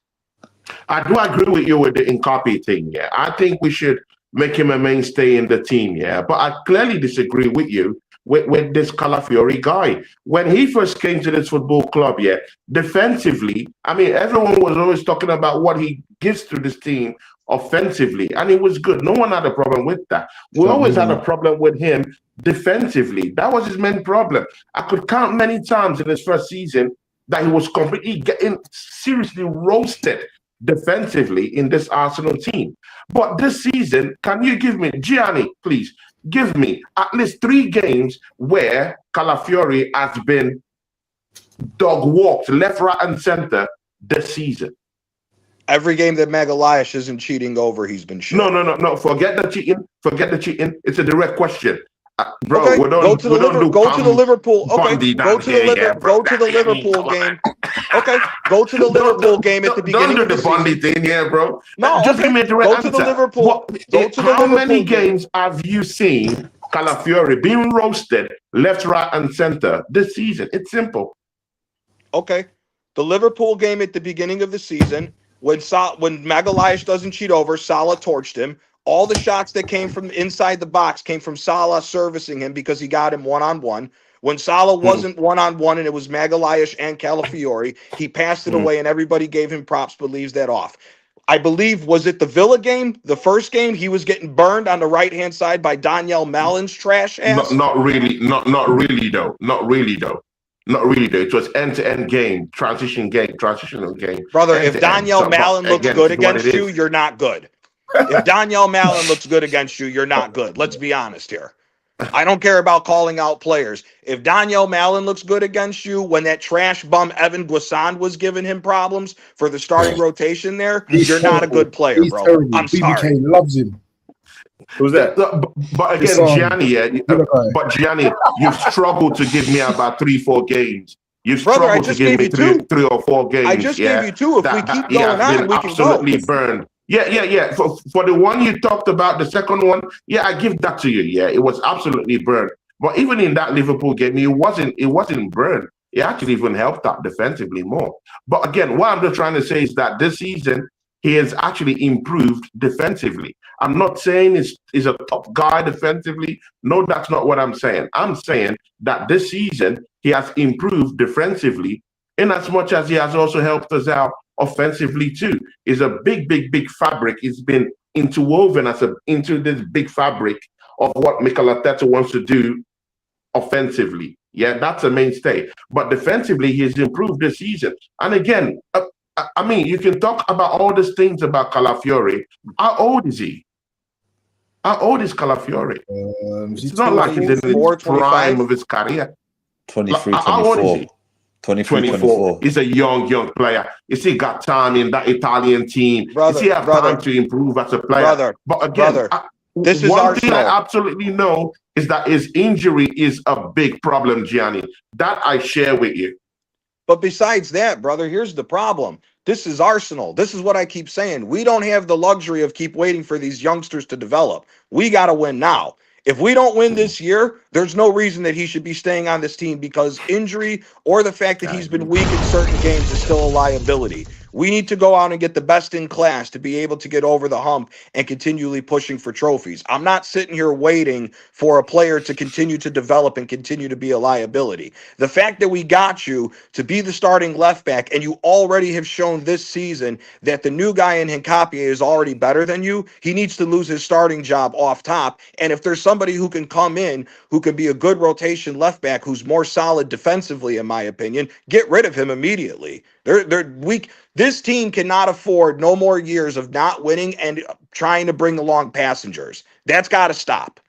I do agree with you with the Hincapié thing, yeah. I think we should make him a mainstay in the team, yeah. But I clearly disagree with you with this Calafiori guy. When he first came to this football club, yeah, defensively, I mean, everyone was always talking about what he gives to this team offensively, and it was good. No one had a problem with that. We always had a problem with him defensively. That was his main problem. I could count many times in his first season that he was completely getting seriously roasted defensively in this Arsenal team. But this season, can you give me, Gianni, please, give me at least 3 games where Calafiori has been dog walked left, right, and center this season? Every game that Magalhaes isn't cheating over, he's been shit. No. Forget the cheating. Forget the cheating. It's a direct question. Bro, okay, we don't, go to the Liverpool. Okay, go to the Liverpool game. Okay, go to the Liverpool game at the beginning of the season. Don't do the Bondi thing here, bro. No, just give me a direct answer. Go to the Liverpool. How many games have you seen Calafiori being roasted left, right, and center this season? It's simple. Okay, the Liverpool game at the beginning of the season, when Magalhaes doesn't cheat over, Salah torched him. All the shots that came from inside the box came from Salah servicing him because he got him one-on-one. When Salah wasn't one-on-one and it was Magalhaes and Calafiori, he passed it away and everybody gave him props but leaves that off. I believe, was it the Villa game, the first game, he was getting burned on the right-hand side by Daniel Malin's trash ass? Not really though. It was end-to-end game, transitional game. Brother, if Daniel Malin looks good against you, you're not good. If Daniel Malin looks good against you, you're not good. Let's be honest here. I don't care about calling out players. If Daniel Malin looks good against you, when that trash bum Evan Guisand was giving him problems for the starting rotation there, you're not a good player, bro. Terrible. I'm sorry. BBK loves him. Who's that? But again, Gianni, you've struggled to give me about 3-4 games. You've struggled to give me three or four games. I just gave you 2. If we keep going on, we can absolutely burned. Yeah. For the one you talked about, the second one, yeah, I give that to you. Yeah, it was absolutely burned. But even in that Liverpool game, it wasn't burned. It actually even helped out defensively more. But again, what I'm just trying to say is that this season, he has actually improved defensively. I'm not saying he's a top guy defensively. No, that's not what I'm saying. I'm saying that this season, he has improved defensively in as much as he has also helped us out offensively too. Is a big fabric. It's been interwoven into this big fabric of what Mikel Arteta wants to do offensively. Yeah, that's a mainstay. But defensively, he's improved this season. And again, I mean, you can talk about all these things about Calafiori. How old is he? How old is Calafiori? It's not like he's in the prime of his career. 23, 24. 24. He's a young player. You see, got time in that Italian team. You see, have time to improve as a player. But again, this is one thing I absolutely know is that his injury is a big problem, Gianni. That I share with you. But besides that, brother, here's the problem. This is Arsenal. This is what I keep saying. We don't have the luxury of keep waiting for these youngsters to develop. We got to win now. If we don't win this year, there's no reason that he should be staying on this team because injury or the fact that he's been weak in certain games is still a liability. We need to go out and get the best in class to be able to get over the hump and continually pushing for trophies. I'm not sitting here waiting for a player to continue to develop and continue to be a liability. The fact that we got you to be the starting left back and you already have shown this season that the new guy in Hincapié is already better than you, he needs to lose his starting job off top. And if there's somebody who can come in, who can be a good rotation left back, who's more solid defensively, in my opinion, get rid of him immediately. They're weak. This team cannot afford no more years of not winning and trying to bring along passengers. That's got to stop.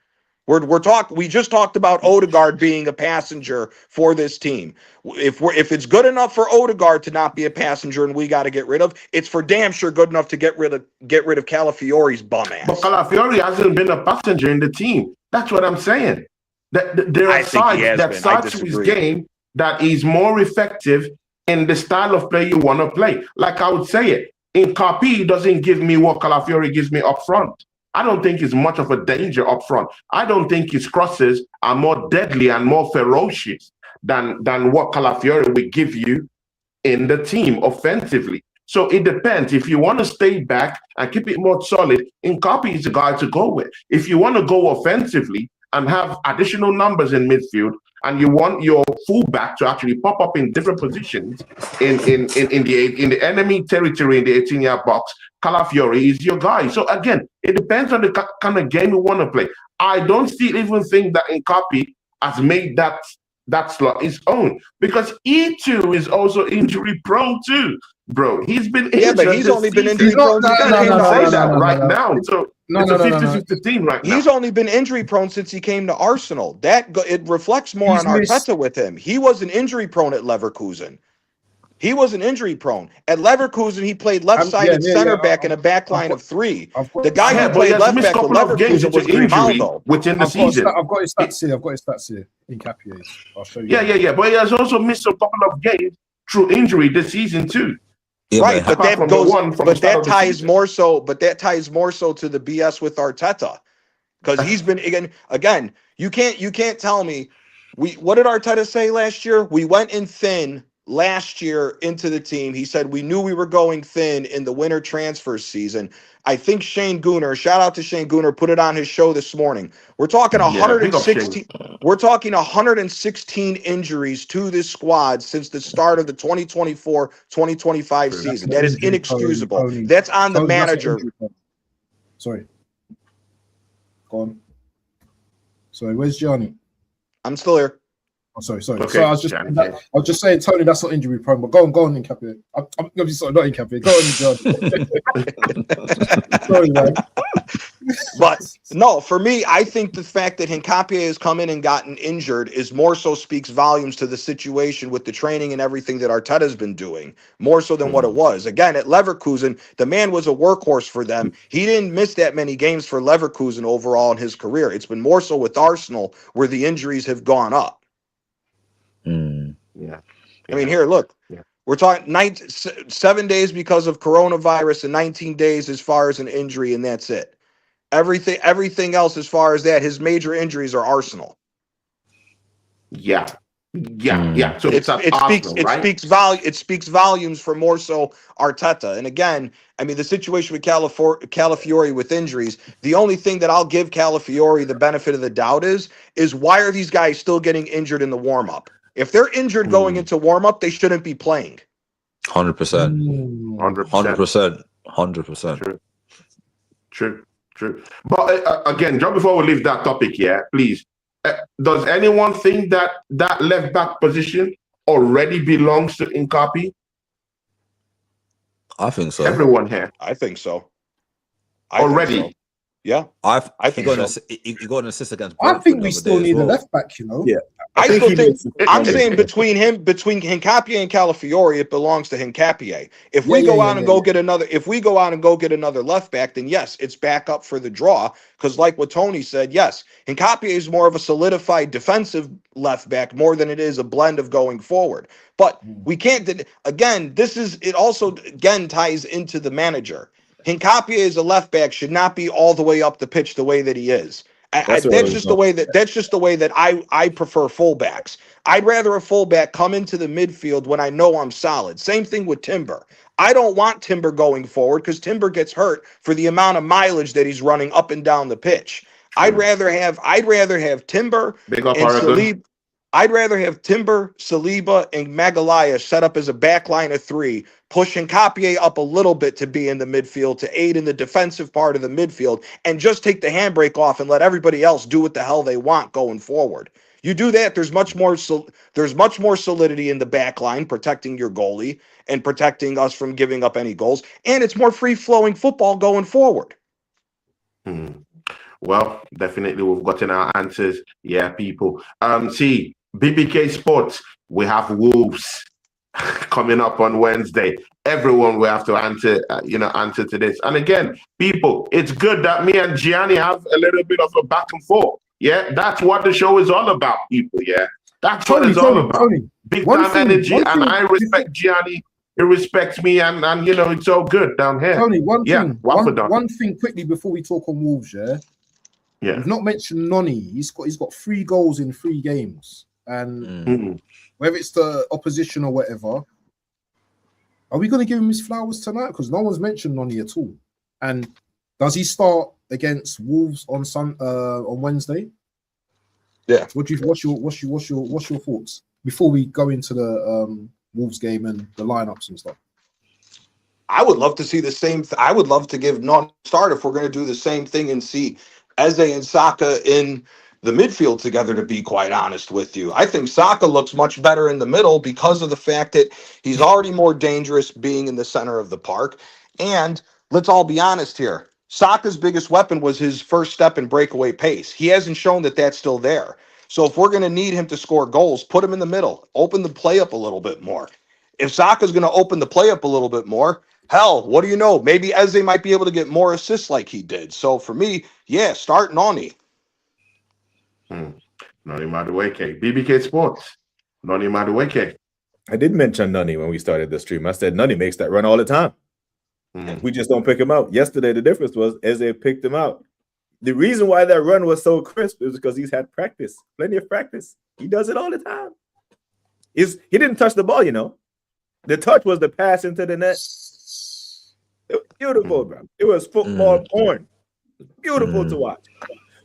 We just talked about Odegaard being a passenger for this team. If it's good enough for Odegaard to not be a passenger and we got to get rid of, it's for damn sure good enough to get rid of Calafiori's bum ass. But Calafiori hasn't been a passenger in the team. That's what I'm saying. There are sides to his game that is more effective in the style of play you want to play. Like I would say it, in Copy, he doesn't give me what Calafiori gives me up front. I don't think he's much of a danger up front. I don't think his crosses are more deadly and more ferocious than what Calafiori will give you in the team offensively. So it depends. If you want to stay back and keep it more solid, Copy is the guy to go with. If you want to go offensively and have additional numbers in midfield, and you want your fullback to actually pop up in different positions in the enemy territory in the 18-yard box, Calafiori is your guy. So again, it depends on the kind of game you want to play. I don't still even think that Nkapi has made that slot his own, because he too is also injury prone too, bro. He's been injured. Yeah, but he's only been injury prone right now. So it's a 50-50 team right now. He's only been injury prone since he came to Arsenal. It reflects more on Arteta with him. He wasn't injury prone at Leverkusen. He wasn't injury prone. At Leverkusen, he played left-sided center back in a back line of three. The guy who played left back with Leverkusen was Grimaldo. Within the season. I've got his stats here. In Capier. I'll show you. Yeah. But he has also missed a couple of games through injury this season too. Yeah, right, but that ties more so to the BS with Arteta, because he's been again. You can't tell me what did Arteta say last year? We went in thin last year into the team. He said we knew we were going thin in the winter transfer season. I think Shane Gooner, shout out to Shane Gooner, put it on his show this morning. We're talking 116. We're talking 116 injuries to this squad since the start of the 2024-2025 season. That is inexcusable. That's on the manager. Sorry. Go on. Sorry, where's Johnny? I'm still here. Oh, sorry. Okay, So I was just saying, Tony, that's not injury prone, but go on in Capier. I'm obviously not in Capier. Go on, John. Sorry, man. But no, for me, I think the fact that Hincapié has come in and gotten injured is more so speaks volumes to the situation with the training and everything that Arteta's been doing, more so than what it was. Again, at Leverkusen, the man was a workhorse for them. He didn't miss that many games for Leverkusen overall in his career. It's been more so with Arsenal where the injuries have gone up. Yeah. I mean, here, look. Yeah. We're talking 7 days because of coronavirus and 19 days as far as an injury, and that's it. Everything else as far as that, his major injuries are Arsenal. Yeah. So it speaks volumes for more so Arteta. And again, I mean, the situation with Calafiori with injuries, the only thing that I'll give Calafiori the benefit of the doubt is why are these guys still getting injured in the warm-up? If they're injured going into warm-up, they shouldn't be playing. 100%. 100%. True. But again, just before we leave that topic here, please, does anyone think that left back position already belongs to Nkapi? I think so. Everyone here. I think so. Already. Think so. Yeah, I think he got an assist against. I think we still need a left back. You know. Yeah. I'm saying between Hincapié and Calafiori, it belongs to Hincapié. If we go out and go get another left back, then yes, it's back up for the draw. Because like what Tony said, yes, Hincapié is more of a solidified defensive left back more than it is a blend of going forward. But we can't. Again, it also ties into the manager. Hincapié as a left back should not be all the way up the pitch the way that he is. That's just the way that I prefer fullbacks. I'd rather a fullback come into the midfield when I know I'm solid. Same thing with Timber. I don't want Timber going forward because Timber gets hurt for the amount of mileage that he's running up and down the pitch. I'd rather have Timber and Saliba. I'd rather have Timber, Saliba, and Magalhaes set up as a back line of three, pushing Hincapié up a little bit to be in the midfield to aid in the defensive part of the midfield, and just take the handbrake off and let everybody else do what the hell they want going forward. You do that, there's much more solidity in the back line, protecting your goalie and protecting us from giving up any goals, and it's more free-flowing football going forward. Well, definitely we've gotten our answers. Yeah, people. See, BBK Sports, we have Wolves coming up on Wednesday. Everyone will have to answer to this. And again, people, it's good that me and Gianni have a little bit of a back and forth. Yeah, that's what the show is all about, people. Yeah, that's what it's all about. Big time energy, and I respect Gianni. He respects me, and it's all good down here. Tony, one thing quickly before we talk on Wolves. Yeah. We've not mentioned Noni. He's got 3 goals in 3 games, and whether it's the opposition or whatever, are we going to give him his flowers tonight? Because no one's mentioned Noni at all. And does he start against Wolves on Wednesday? Yeah. What's your thoughts before we go into the Wolves game and the lineups and stuff? I would love to see the same. I would love to give Noni a start if we're going to do the same thing and see Ezeh and Saka in the midfield together, to be quite honest with you. I think Saka looks much better in the middle because of the fact that he's already more dangerous being in the center of the park. And let's all be honest here. Saka's biggest weapon was his first step and breakaway pace. He hasn't shown that that's still there. So if we're going to need him to score goals, put him in the middle. Open the play up a little bit more. If Saka's going to open the play up a little bit more, hell, what do you know? Maybe Ezeh might be able to get more assists like he did. So for me, yeah, start Noni. Noni Madueke. BBK Sports. Noni Madueke. I did mention Noni when we started the stream. I said Noni makes that run all the time. We just don't pick him out. Yesterday, the difference was Ezeh picked him out. The reason why that run was so crisp is because he's had practice, plenty of practice. He does it all the time. He didn't touch the ball, The touch was the pass into the net. It was beautiful, bro. It was football porn. Beautiful to watch.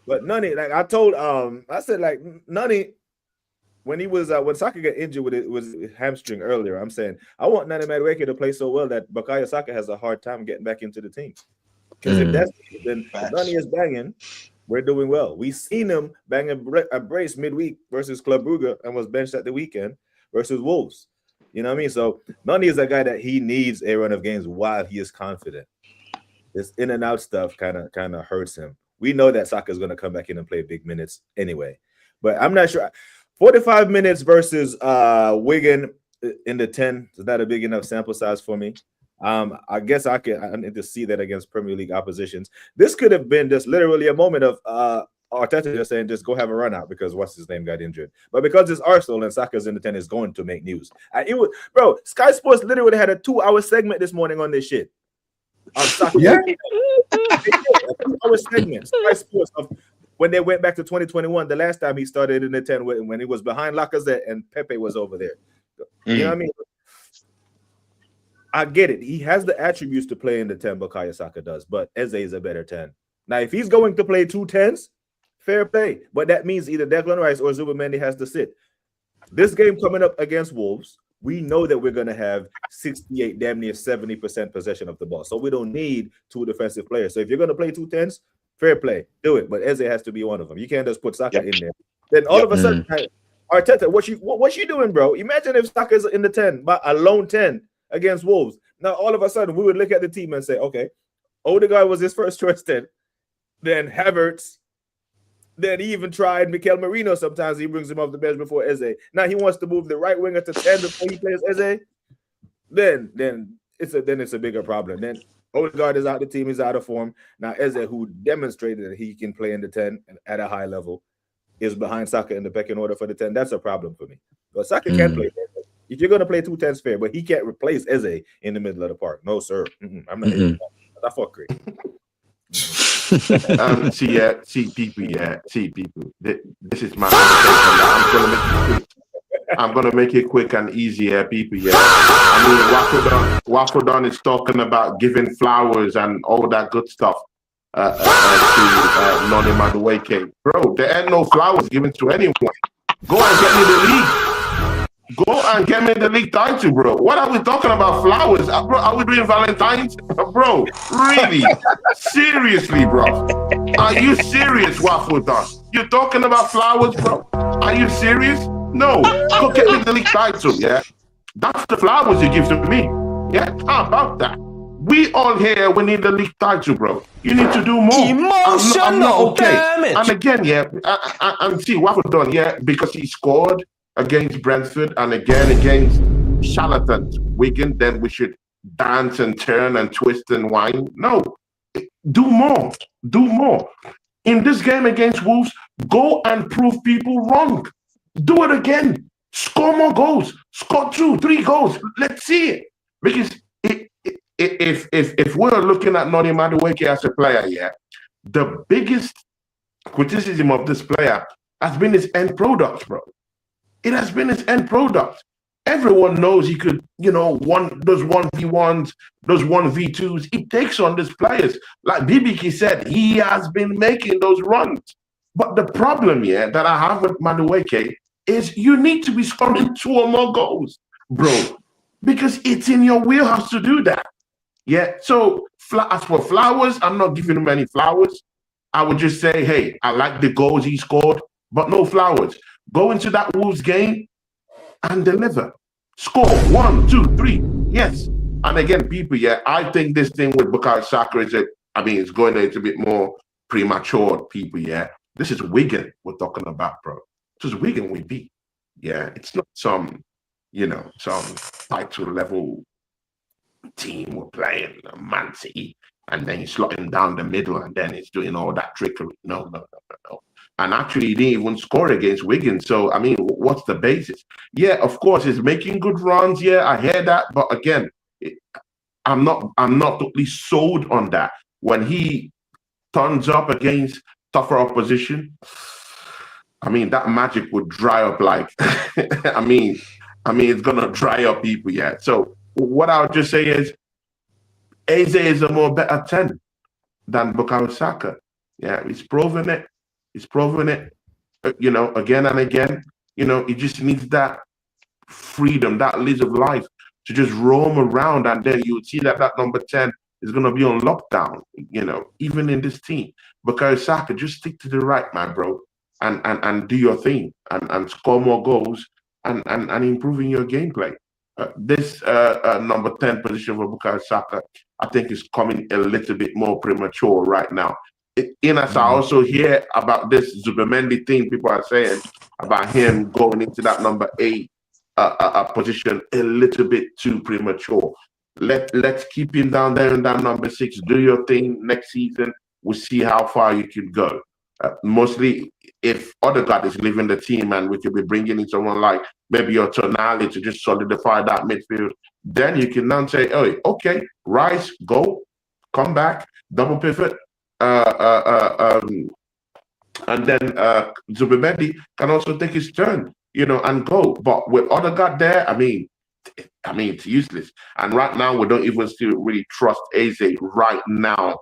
But Noni, like I told, I said, like Noni, when he was when Saka got injured with it was hamstring earlier, I'm saying I want Noni Madueke to play so well that Bukayo Saka has a hard time getting back into the team. Because if that's then Noni is banging, we're doing well. We seen him bang a brace midweek versus Club Brugge and was benched at the weekend versus Wolves. You know what I mean? So Noni is a guy that he needs a run of games while he is confident. This in and out stuff kind of hurts him. We know that Saka is going to come back in and play big minutes anyway, but I'm not sure. 45 minutes versus Wigan in the 10 is not a big enough sample size for me. I guess I need to see that against Premier League oppositions. This could have been just literally a moment of Arteta just saying, just go have a run out because what's his name got injured. But because it's Arsenal and Saka's in the 10, is going to make news. Bro, Sky Sports literally had a 2-hour segment this morning on this shit. On Saka. Yeah. A 2-hour segment. Sky Sports of when they went back to 2021, the last time he started in the 10 when he was behind Lacazette and Pepe was over there. You know what I mean? I get it. He has the attributes to play in the 10, Bukayo Saka does, but Ezeh is a better 10. Now, if he's going to play 2 10s, fair play. But that means either Declan Rice or Zubimendi has to sit. This game coming up against Wolves, we know that we're going to have 68, damn near 70% possession of the ball. So we don't need 2 defensive players. So if you're going to play 2 10s, fair play. Do it. But Ezeh has to be one of them. You can't just put Saka in there. Then all of a sudden, Arteta, what you doing, bro? Imagine if Saka's in the 10, but a lone 10 against Wolves. Now, all of a sudden, we would look at the team and say, okay, Odegaard was his first choice 10. Then Havertz. Then he even tried Mikel Merino. Sometimes he brings him off the bench before Ezeh. Now he wants to move the right winger to 10 before he plays Ezeh. Then it's a bigger problem. Then Odegaard is out the team. He's out of form. Now Ezeh, who demonstrated that he can play in the 10 at a high level, is behind Saka in the pecking order for the 10. That's a problem for me. But Saka can play. If you're going to play 2 10s, fair, but he can't replace Ezeh in the middle of the park. No, sir. I'm not. That's fuckery. See people. This is my conversation. I'm gonna make it quick and easy, people. Yeah, I mean, Waffledon is talking about giving flowers and all that good stuff to Noni Madueke. Bro, there ain't no flowers given to anyone. Go and get me the league. Go and get me the league title, bro. What are we talking about? Flowers? Bro, are we doing Valentine's? Bro, really? Seriously, bro? Are you serious, Waffledon? You're talking about flowers, bro? Are you serious? No. Go get me the league title, yeah? That's the flowers you give to me. Yeah? How about that? We all here, we need the league title, bro. You need to do more. I'm not okay. Damage. And again, yeah, and see what we've done, yeah, because he scored against Brentford and again against charlatans, Wigan, then we should dance and turn and twist and whine. No, do more. Do more. In this game against Wolves, go and prove people wrong. Do it again. Score more goals. Score 2, 3 goals. Let's see it. Because if we're looking at Noni Madueke as a player, yeah, the biggest criticism of this player has been his end product, bro. It has been his end product. Everyone knows he could, those 1v1s, those 1v2s. He takes on these players. Like BBK said, he has been making those runs. But the problem here that I have with Madueke is you need to be scoring 2 or more goals, bro, because it's in your wheelhouse to do that. Yeah. So as for flowers, I'm not giving him any flowers. I would just say, hey, I like the goals he scored, but no flowers. Go into that Wolves game and deliver. Score 1, 2, 3. Yes. And again, people, yeah, I think this thing with Bukayo Saka it's going a little bit more premature, people, yeah. This is Wigan we're talking about, bro. This is Wigan we beat. Yeah. It's not some title level team we're playing, Man City, and then he's slotting down the middle and then he's doing all that trickery. No. And actually, he didn't even score against Wigan. So, what's the basis? Yeah, of course, he's making good runs. Yeah, I hear that. But again, I'm not totally sold on that. When he turns up against tougher opposition, that magic would dry up like, it's going to dry up people, yeah. So what I would just say is, Eze is a more better 10 than Bukayo Saka. Yeah, he's proven it. He's proven it, again and again. He just needs that freedom, that lease of life to just roam around, and then you would see that number 10 is going to be on lockdown, even in this team. Because Saka, just stick to the right, my bro, and do your thing and score more goals and improving your gameplay. This number 10 position for Bukayo Saka, I think, is coming a little bit more premature right now. I also hear about this Zubimendi thing people are saying about him going into that number 8 position a little bit too premature. Let's keep him down there in that number 6. Do your thing next season. We'll see how far you can go. Mostly, if Odegaard is leaving the team and we could be bringing in someone like maybe your Tonali to just solidify that midfield, then you can now say, oh, okay, Rice, go, come back, double pivot. And then Zubimendi can also take his turn, and go. But with Odegaard there, it's useless. And right now, we don't even still really trust Eze right now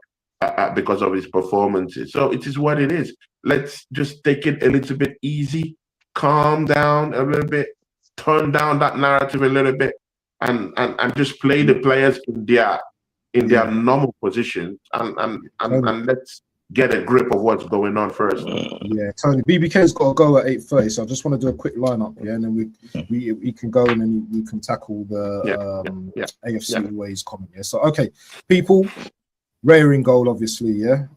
because of his performances. So it is what it is. Let's just take it a little bit easy, calm down a little bit, turn down that narrative a little bit, and just play the players in their normal positions, and let's get a grip of what's going on first. Yeah, Tony, BBK's got to go at 8:30, so I just want to do a quick lineup, yeah, and then we can go and then we can tackle the AFC Ways comment. Yeah, so okay, people, Raya in goal, obviously, yeah.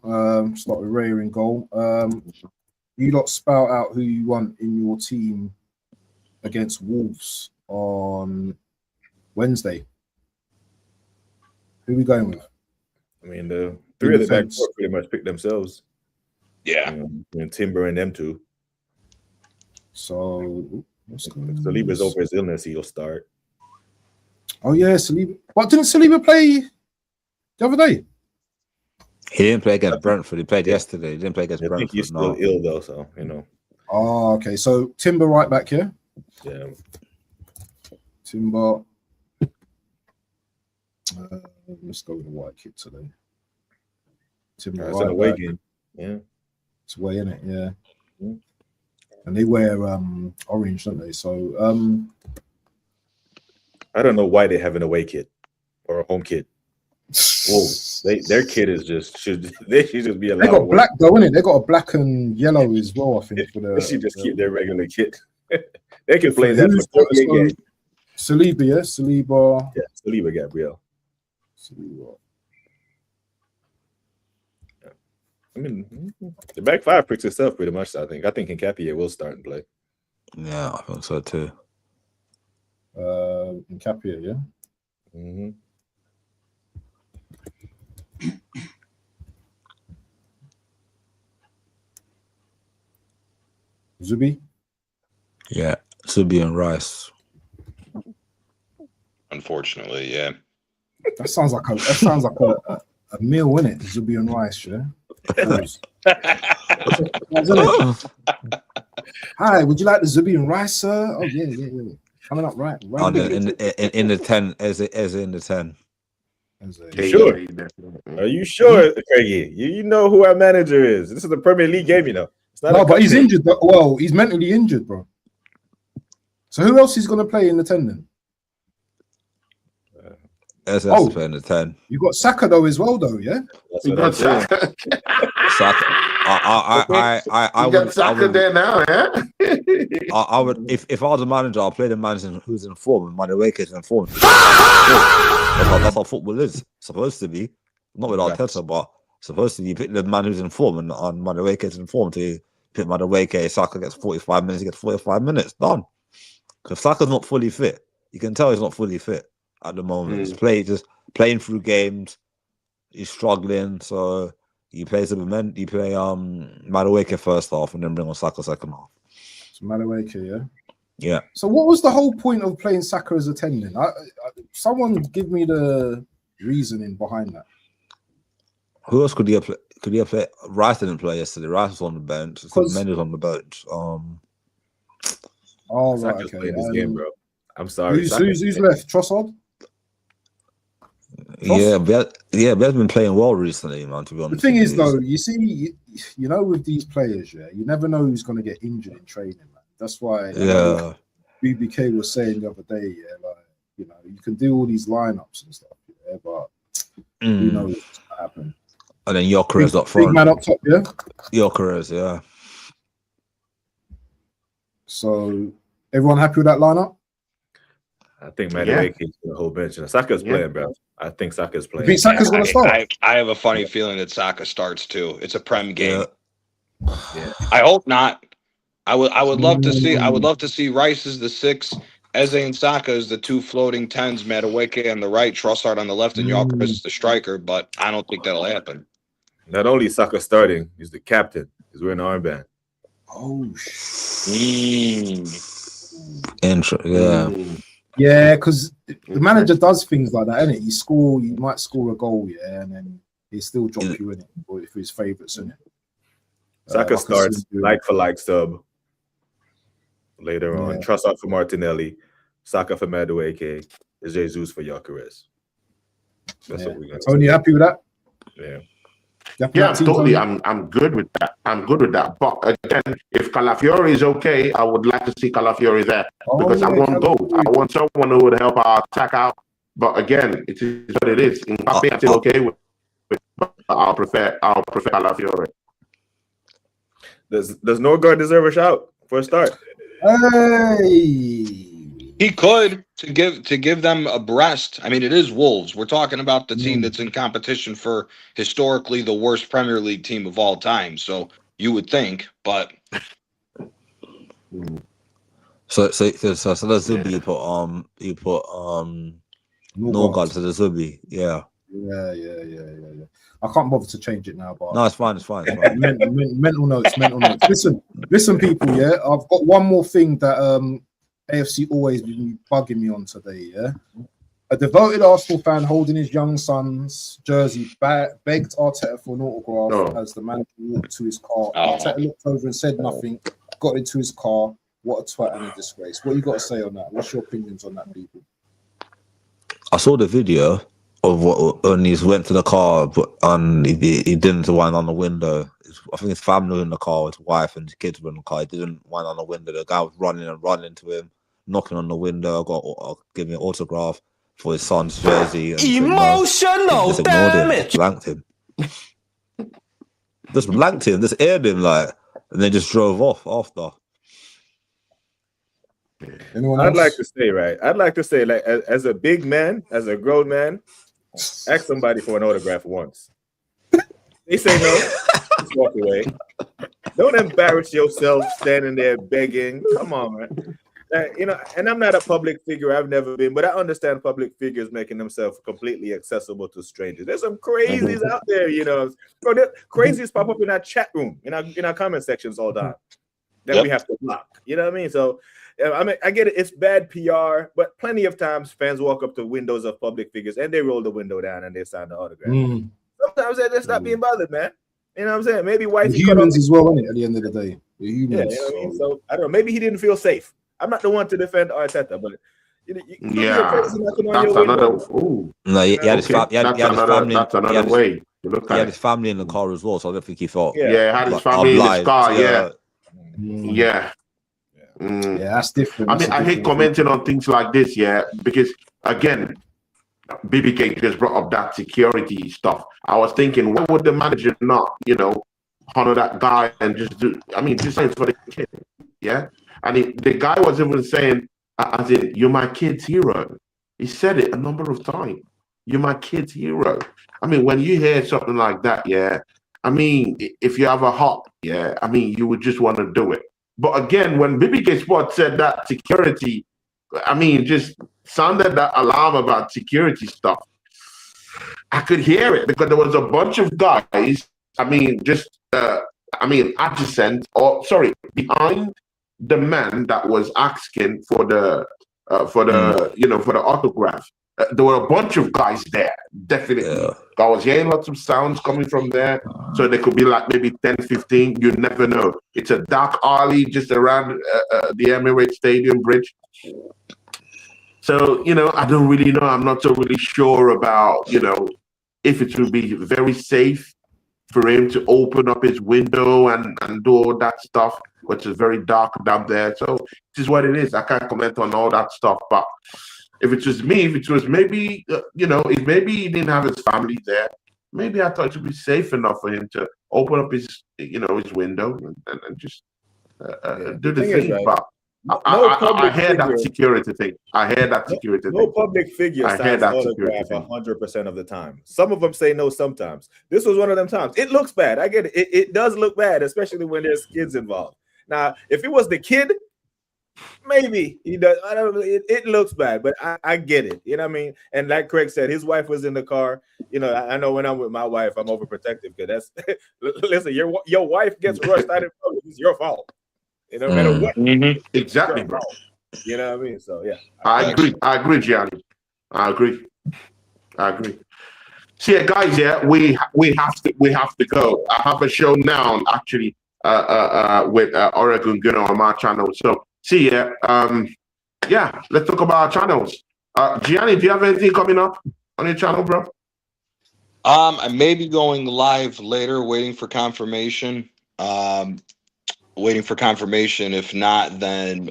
Start with Raya in goal. You lot spout out who you want in your team against Wolves on Wednesday. Who are we going with? The 3 of the back four pretty much pick themselves. Yeah. And Timber and them 2. So if Saliba's over his illness, he'll start. Oh yeah, Saliba. What, didn't Saliba play the other day? He didn't play against Brentford. He played yesterday. He didn't play against Brentford. He's still ill though, so Oh, okay. So Timber right back here. Yeah. Timber. Let's go with the white kit today. Timber it's an away game. Yeah. It's away, isn't it? Yeah. Mm-hmm. And they wear orange, don't they? So I don't know why they have an away kit or a home kit. Whoa, their kid is they should just be allowed. They got black though, innit? They got a black and yellow as well. I think for the. They should just keep their regular kit. They can play that for 38 games. Saliba, yeah, Saliba. Yeah, Saliba, Gabriel. Saliba. I mean, the back five picks itself pretty much. I think Nkapie will start and play. Yeah, I think so too. Nkapie, yeah. Mm-hmm. Zubi. Yeah, Zubi and Rice. Unfortunately, yeah. That sounds like a meal, innit? Zubi and rice, yeah. Hi, would you like the Zubi and rice, sir? Oh yeah. Coming up right. In the 10, as in the 10. Sure. Are you sure, Craigie? You know who our manager is. This is the Premier League game, you know. It's not but he's injured. Well, he's mentally injured, bro. So who else is going to play in the 10 then? As to play in the 10. You got Saka though as well, though, yeah. You got Saka. Saka. I got Saka there now, yeah. I would if I was a manager, I'll play the manager who's in form and Madueke is in form. That's how football is supposed to be. Not with Arteta, but supposed to be. You pick the man who's in form and Madueke is in form. To pick Madueke, Saka gets 45 minutes. He gets 45 minutes. Done. Because Saka's not fully fit. You can tell he's not fully fit at the moment. He's just playing through games. He's struggling. So you play Madueke first half and then bring on Saka second half. So Madueke, yeah. Yeah. So what was the whole point of playing Saka as a 10 then? Someone give me the reasoning behind that. Who else could he have played? Could he have played? Rice didn't play yesterday. Rice was on the bench. Mendes on the bench. Oh, right, Saka's okay. playing this game, bro. I'm sorry. Who's left? Trossard? Yeah, Bell's been playing well recently, man, to be honest. The thing is, though, you see, you know, with these players, yeah, you never know who's going to get injured in training, man. That's why BBK was saying the other day, yeah, like, you know, you can do all these lineups and stuff, yeah, but who knows what's going to happen. And then Gyökeres up front. Big man up top, yeah? Gyökeres, yeah. So, everyone happy with that lineup? I think Madueke is the whole bench. And Saka's playing, bro. I think Saka's playing. You think Saka's going to start? I have a funny feeling that Saka starts too. It's a Prem game. Yeah. I hope not. I would love to see. I would love to see Rice as the 6, Eze and Saka as the 2 floating 10s, Madueke on the right, Trossard on the left, and Gyökeres as the striker. But I don't think that'll happen. Not only is Saka starting, he's the captain. He's wearing an armband. Oh, Yeah, because the manager does things like that, innit? You might score a goal, yeah, and then he still drop you in it, or if his favourites, innit? Saka starts like for like sub later on. Trossard for Martinelli, Saka for Madueke, Jesus for Gyökeres. That's what we're going to Tony, happy with that? Yeah. Yeah, totally. I'm good with that. But again, if Calafiori is okay, I would like to see Calafiori there because I want goals. I want someone who would help our attack out. But again, it is what it is. Nkapie, I'm still okay with it, but I'll prefer Calafiori. Does Norgard deserve a shout for a start? Hey. He could to give them a breast. I mean, it is Wolves. We're talking about the team that's in competition for historically the worst Premier League team of all time. So you would think, but so the Zubi you put Norgard to the Zubi, yeah. I can't bother to change it now, but no, it's fine. mental notes. Listen, people. Yeah, I've got one more thing that AFC always been bugging me on today. Yeah, a devoted Arsenal fan holding his young son's jersey begged Arteta for an autograph as the manager walked to his car. Arteta looked over and said nothing. Got into his car. What a twat and a disgrace. What you got to say on that? What's your opinions on that, people? I saw the video of when he went to the car, but he didn't wind on the window. I think his family were in the car, his wife and his kids were in the car. He didn't wind on the window. The guy was running to him, knocking on the window. Give me an autograph. for his son's jersey. And Emotional just ignored him, damage. just blanked him. Just blanked him, just aired him, like, and then just drove off after. Anyone I'd else? like to say, right? I'd like to say, like, as a big man, as a grown man, ask somebody for an autograph once. They say no, just walk away. Don't embarrass yourself standing there begging. Come on, man. You know, and I'm not a public figure. I've never been, but I understand public figures making themselves completely accessible to strangers. There's some crazies out there, you know. Bro, crazies pop up in our chat room, in our comment sections all the time. That we have to block. You know what I mean? So, I mean, I get it. It's bad PR, but plenty of times fans walk up to windows of public figures and they roll the window down and they sign the autograph. Sometimes they just stop being bothered, man. You know what I'm saying? Maybe wifey humans as well, isn't it? At the end of the day, we're humans. Yeah, you know what I mean? So I don't know. Maybe he didn't feel safe. I'm not the one to defend Arteta, but that's another. Ooh. No, he had his family. That's another way to look at it. He had his family in the car as well, so I don't think he felt. Yeah, he had his family in his car. Yeah, that's different. I mean, I hate commenting on things like this, because again, BBK just brought up that security stuff. I was thinking, why would the manager not, honor that guy and just do? I mean, just saying for the kid, And the guy was even saying, as in, you're my kid's hero. He said it a number of times. You're my kid's hero. I mean, when you hear something like that, I mean, if you have a heart, I mean, you would just want to do it. But again, when BBK Sport said that security, I mean, just sounded that alarm about security stuff, I could hear it because there was a bunch of guys, I mean, just, adjacent, behind the man that was asking for the autograph. There were a bunch of guys there, definitely. I was hearing lots of sounds coming from there. So there could be like maybe 10, 15. You never know. It's a dark alley just around the Emirates Stadium bridge. So, I don't really know. I'm not so really sure about, if it will be very safe for him to open up his window and do all that stuff, which is very dark down there. So this is what it is. I can't comment on all that stuff. But if it was me, if it was maybe, if maybe he didn't have his family there, maybe I thought it would be safe enough for him to open up his, his window and just do the thing. Right? But I heard that security thing. No public figure signs autograph 100% of the time. Some of them say no sometimes. This was one of them times. It looks bad. I get it. It does look bad, especially when there's kids involved. Now, if it was the kid, maybe he does. I don't know. It looks bad, but I get it. You know what I mean? And like Craig said, his wife was in the car. I know when I'm with my wife, I'm overprotective because that's listen. Your wife gets rushed out in public. It's your fault. No matter what. Exactly, bro. You know what I mean? So yeah. I agree, Gianni. I agree. So guys, we have to go. I have a show now, actually, with Oregon Gunner on my channel. So see ya. Let's talk about our channels. Gianni, do you have anything coming up on your channel, bro? I may be going live later, waiting for confirmation. If not, then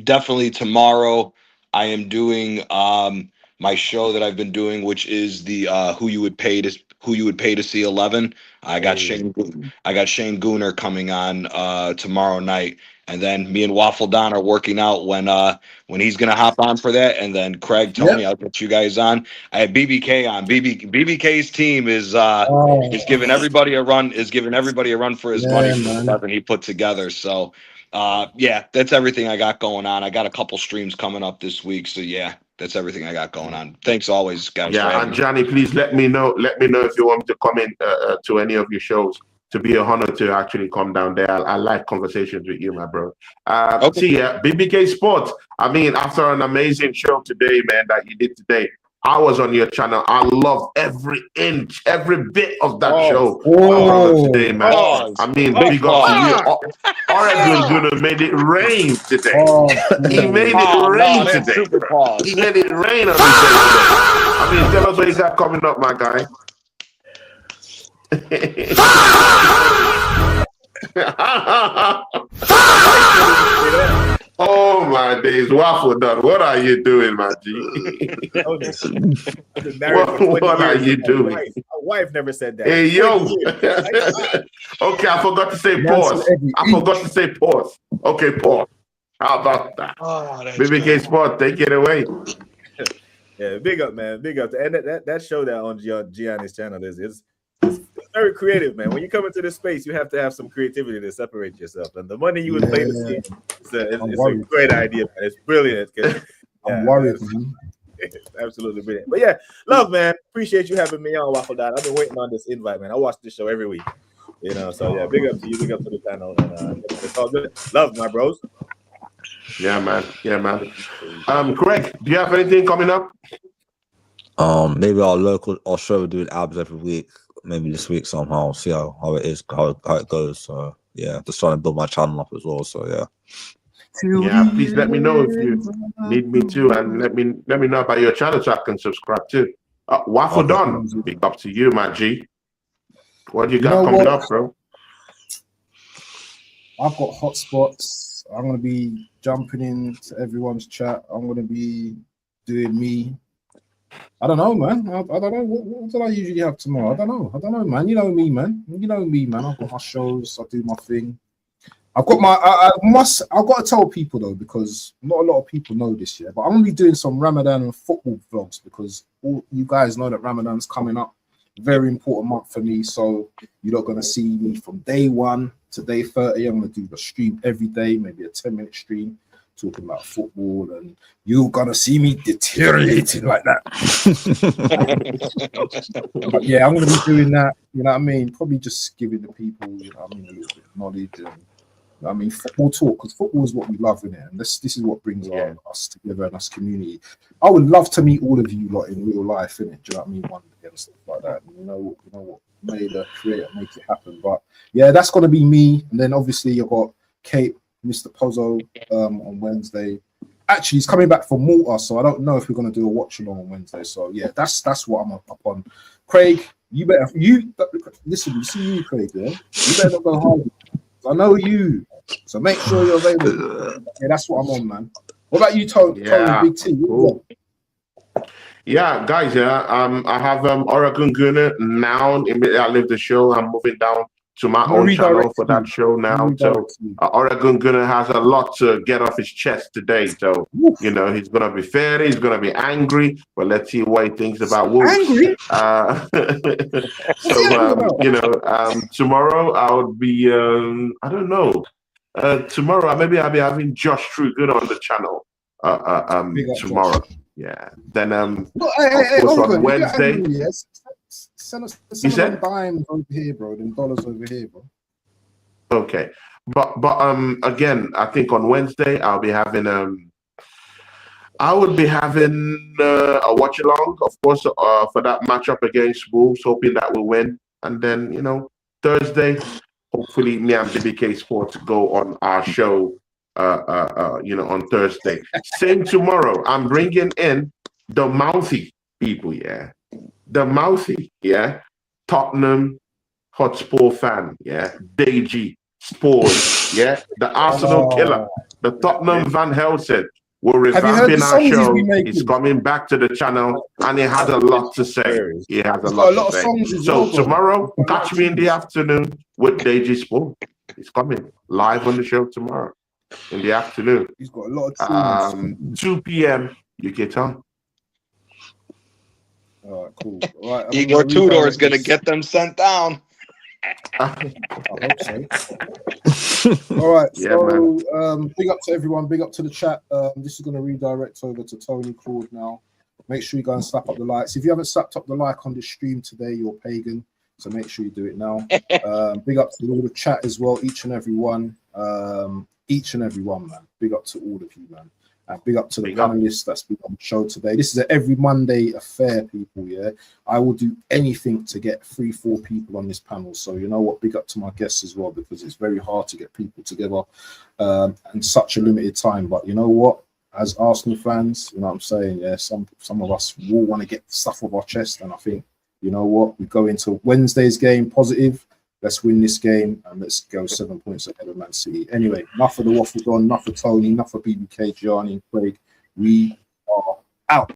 definitely tomorrow I am doing my show that I've been doing, which is the who you would pay to see 11. I got Shane Gooner coming on tomorrow night, and then me and Waffle Don are working out when he's gonna hop on for that, and then Craig told me I'll get you guys on. I have BBK on. BBK's team is giving everybody a run. Is giving everybody a run for his money for the stuff he put together. So that's everything I got going on. I got a couple streams coming up this week, so that's everything I got going on. Thanks always, guys. And Johnny, please let me know if you want to come in to any of your shows. To be a honor to actually come down there. I like conversations with you, my bro. See, BBK Sports. I mean, after an amazing show today, man, that you did today, I was on your channel. I love every inch, every bit of that show today, man. I mean, big up to you. Oregon Gunner made it rain today. He made it rain today. He made it rain on this day today. I mean, tell us what you got coming up, my guy. Oh my nowadays. Waffle done. What are you doing, my G? What are you doing? My wife never said that. Hey, yo. 20 years. Okay, I forgot to say pause. I forgot to say pause. Okay, pause. How about that? Oh, that's BBK good. Sport, take it away. Yeah, big up, man. Big up. And that show that on Gianni's channel is very creative, man. When you come into this space, you have to have some creativity to separate yourself. And the money you would pay to see it's a great idea, man. It's brilliant. I'm worried, man. It's absolutely brilliant. But yeah, love, man. Appreciate you having me on, Waffle Dad. I've been waiting on this invite, man. I watch this show every week. You know, so yeah, big up to you, big up to the channel, and it's all good. Love, my bros. Yeah, man. Yeah, man. Craig, do you have anything coming up? Maybe our show we're doing abs every week. Maybe this week somehow. See how it is, how it goes. So yeah, just trying to build my channel up as well. So yeah. Yeah, please let me know if you need me to, and let me know about your channel so I can subscribe too. Waffle Don, big up to you, my G. What you got coming up, bro? I've got hotspots. I'm gonna be jumping into everyone's chat. I'm gonna be doing me. I don't know, man. I don't know. What do I usually have tomorrow? I don't know, man. You know me, man. I've got my shows. I do my thing. I've got my. I've got to tell people though, because not a lot of people know this yet. But I'm gonna be doing some Ramadan and football vlogs because all you guys know that Ramadan's coming up. Very important month for me. So you're not gonna see me from day 1 to day 30. I'm gonna do a stream every day, maybe a 10-minute stream, talking about football, and you're gonna see me deteriorating like that. But yeah, I'm gonna be doing that. You know what I mean? Probably just giving the people, you know what I mean, a little bit of knowledge and. I mean, football talk, because football is what we love in it, and this is what brings us together and us community. I would love to meet all of you lot in real life, innit? Do you know what I mean? One day and stuff like that. And you know what? May the creator make it happen. But yeah, that's gonna be me. And then obviously you've got Kate, Mr. Pozzo, on Wednesday. Actually, he's coming back from Malta, so I don't know if we're gonna do a watch along on Wednesday. So yeah, that's what I'm up on. Craig, you listen. You see you, Craig. Yeah, you better not go hard. I know you, so make sure you're available. Yeah, that's what I'm on, man. What about you, Tony? Yeah, Big T. cool. Yeah, guys. Yeah, I have Oregon Gunner now. Immediately I leave the show. I'm moving down to my own channel for that show now. So Oregon Gunner has a lot to get off his chest today. So you know he's gonna be fair. He's gonna be angry, but let's see what he thinks about Wolves. Angry? You know, tomorrow I'll be I don't know. Tomorrow maybe I'll be having Josh True Good on the channel. Tomorrow. Josh. Yeah. Then on Wednesday. Send us some dimes over here, bro. Them dollars over here, bro. Okay, but again, I think on Wednesday I would be having a watch along, of course, for that matchup against Wolves, hoping that we'll win. And then you know Thursday, hopefully me and BBK Sports go on our show. You know, on Thursday. Same tomorrow. I'm bringing in the mouthy people. Yeah. The mouthy, yeah, Tottenham Hotspur fan, yeah, Deji Spurs, yeah, the Arsenal killer, the Tottenham Van Helsing. We're revamping our show. He's coming back to the channel, and he has a lot to say. He has a lot to say. So tomorrow, catch me in the afternoon with Deji Spurs. He's coming live on the show tomorrow in the afternoon. He's got a lot of tunes. 2 p.m. UK time. All right, cool. All right, Igor Tudor is gonna get them sent down. I hope so. All right, big up to everyone, big up to the chat. This is gonna redirect over to Tony Claude now. Make sure you go and slap up the likes. If you haven't slapped up the like on this stream today, you're pagan. So make sure you do it now. Big up to all the chat as well, each and every one, man. Big up to all of you, man. And big up to the panelists that's been on the show today. This is an every Monday affair, people. Yeah, I will do anything to get 3-4 people on this panel. So you know what? Big up to my guests as well, because it's very hard to get people together in such a limited time. But you know what? As Arsenal fans, you know what I'm saying? Yeah, some of us will want to get stuff off our chest, and I think you know what? We go into Wednesday's game positive. Let's win this game and let's go 7 points ahead of Man City. Anyway, enough of the waffle don, enough of Tony, enough of BBK, Gianni, and Craig. We are out.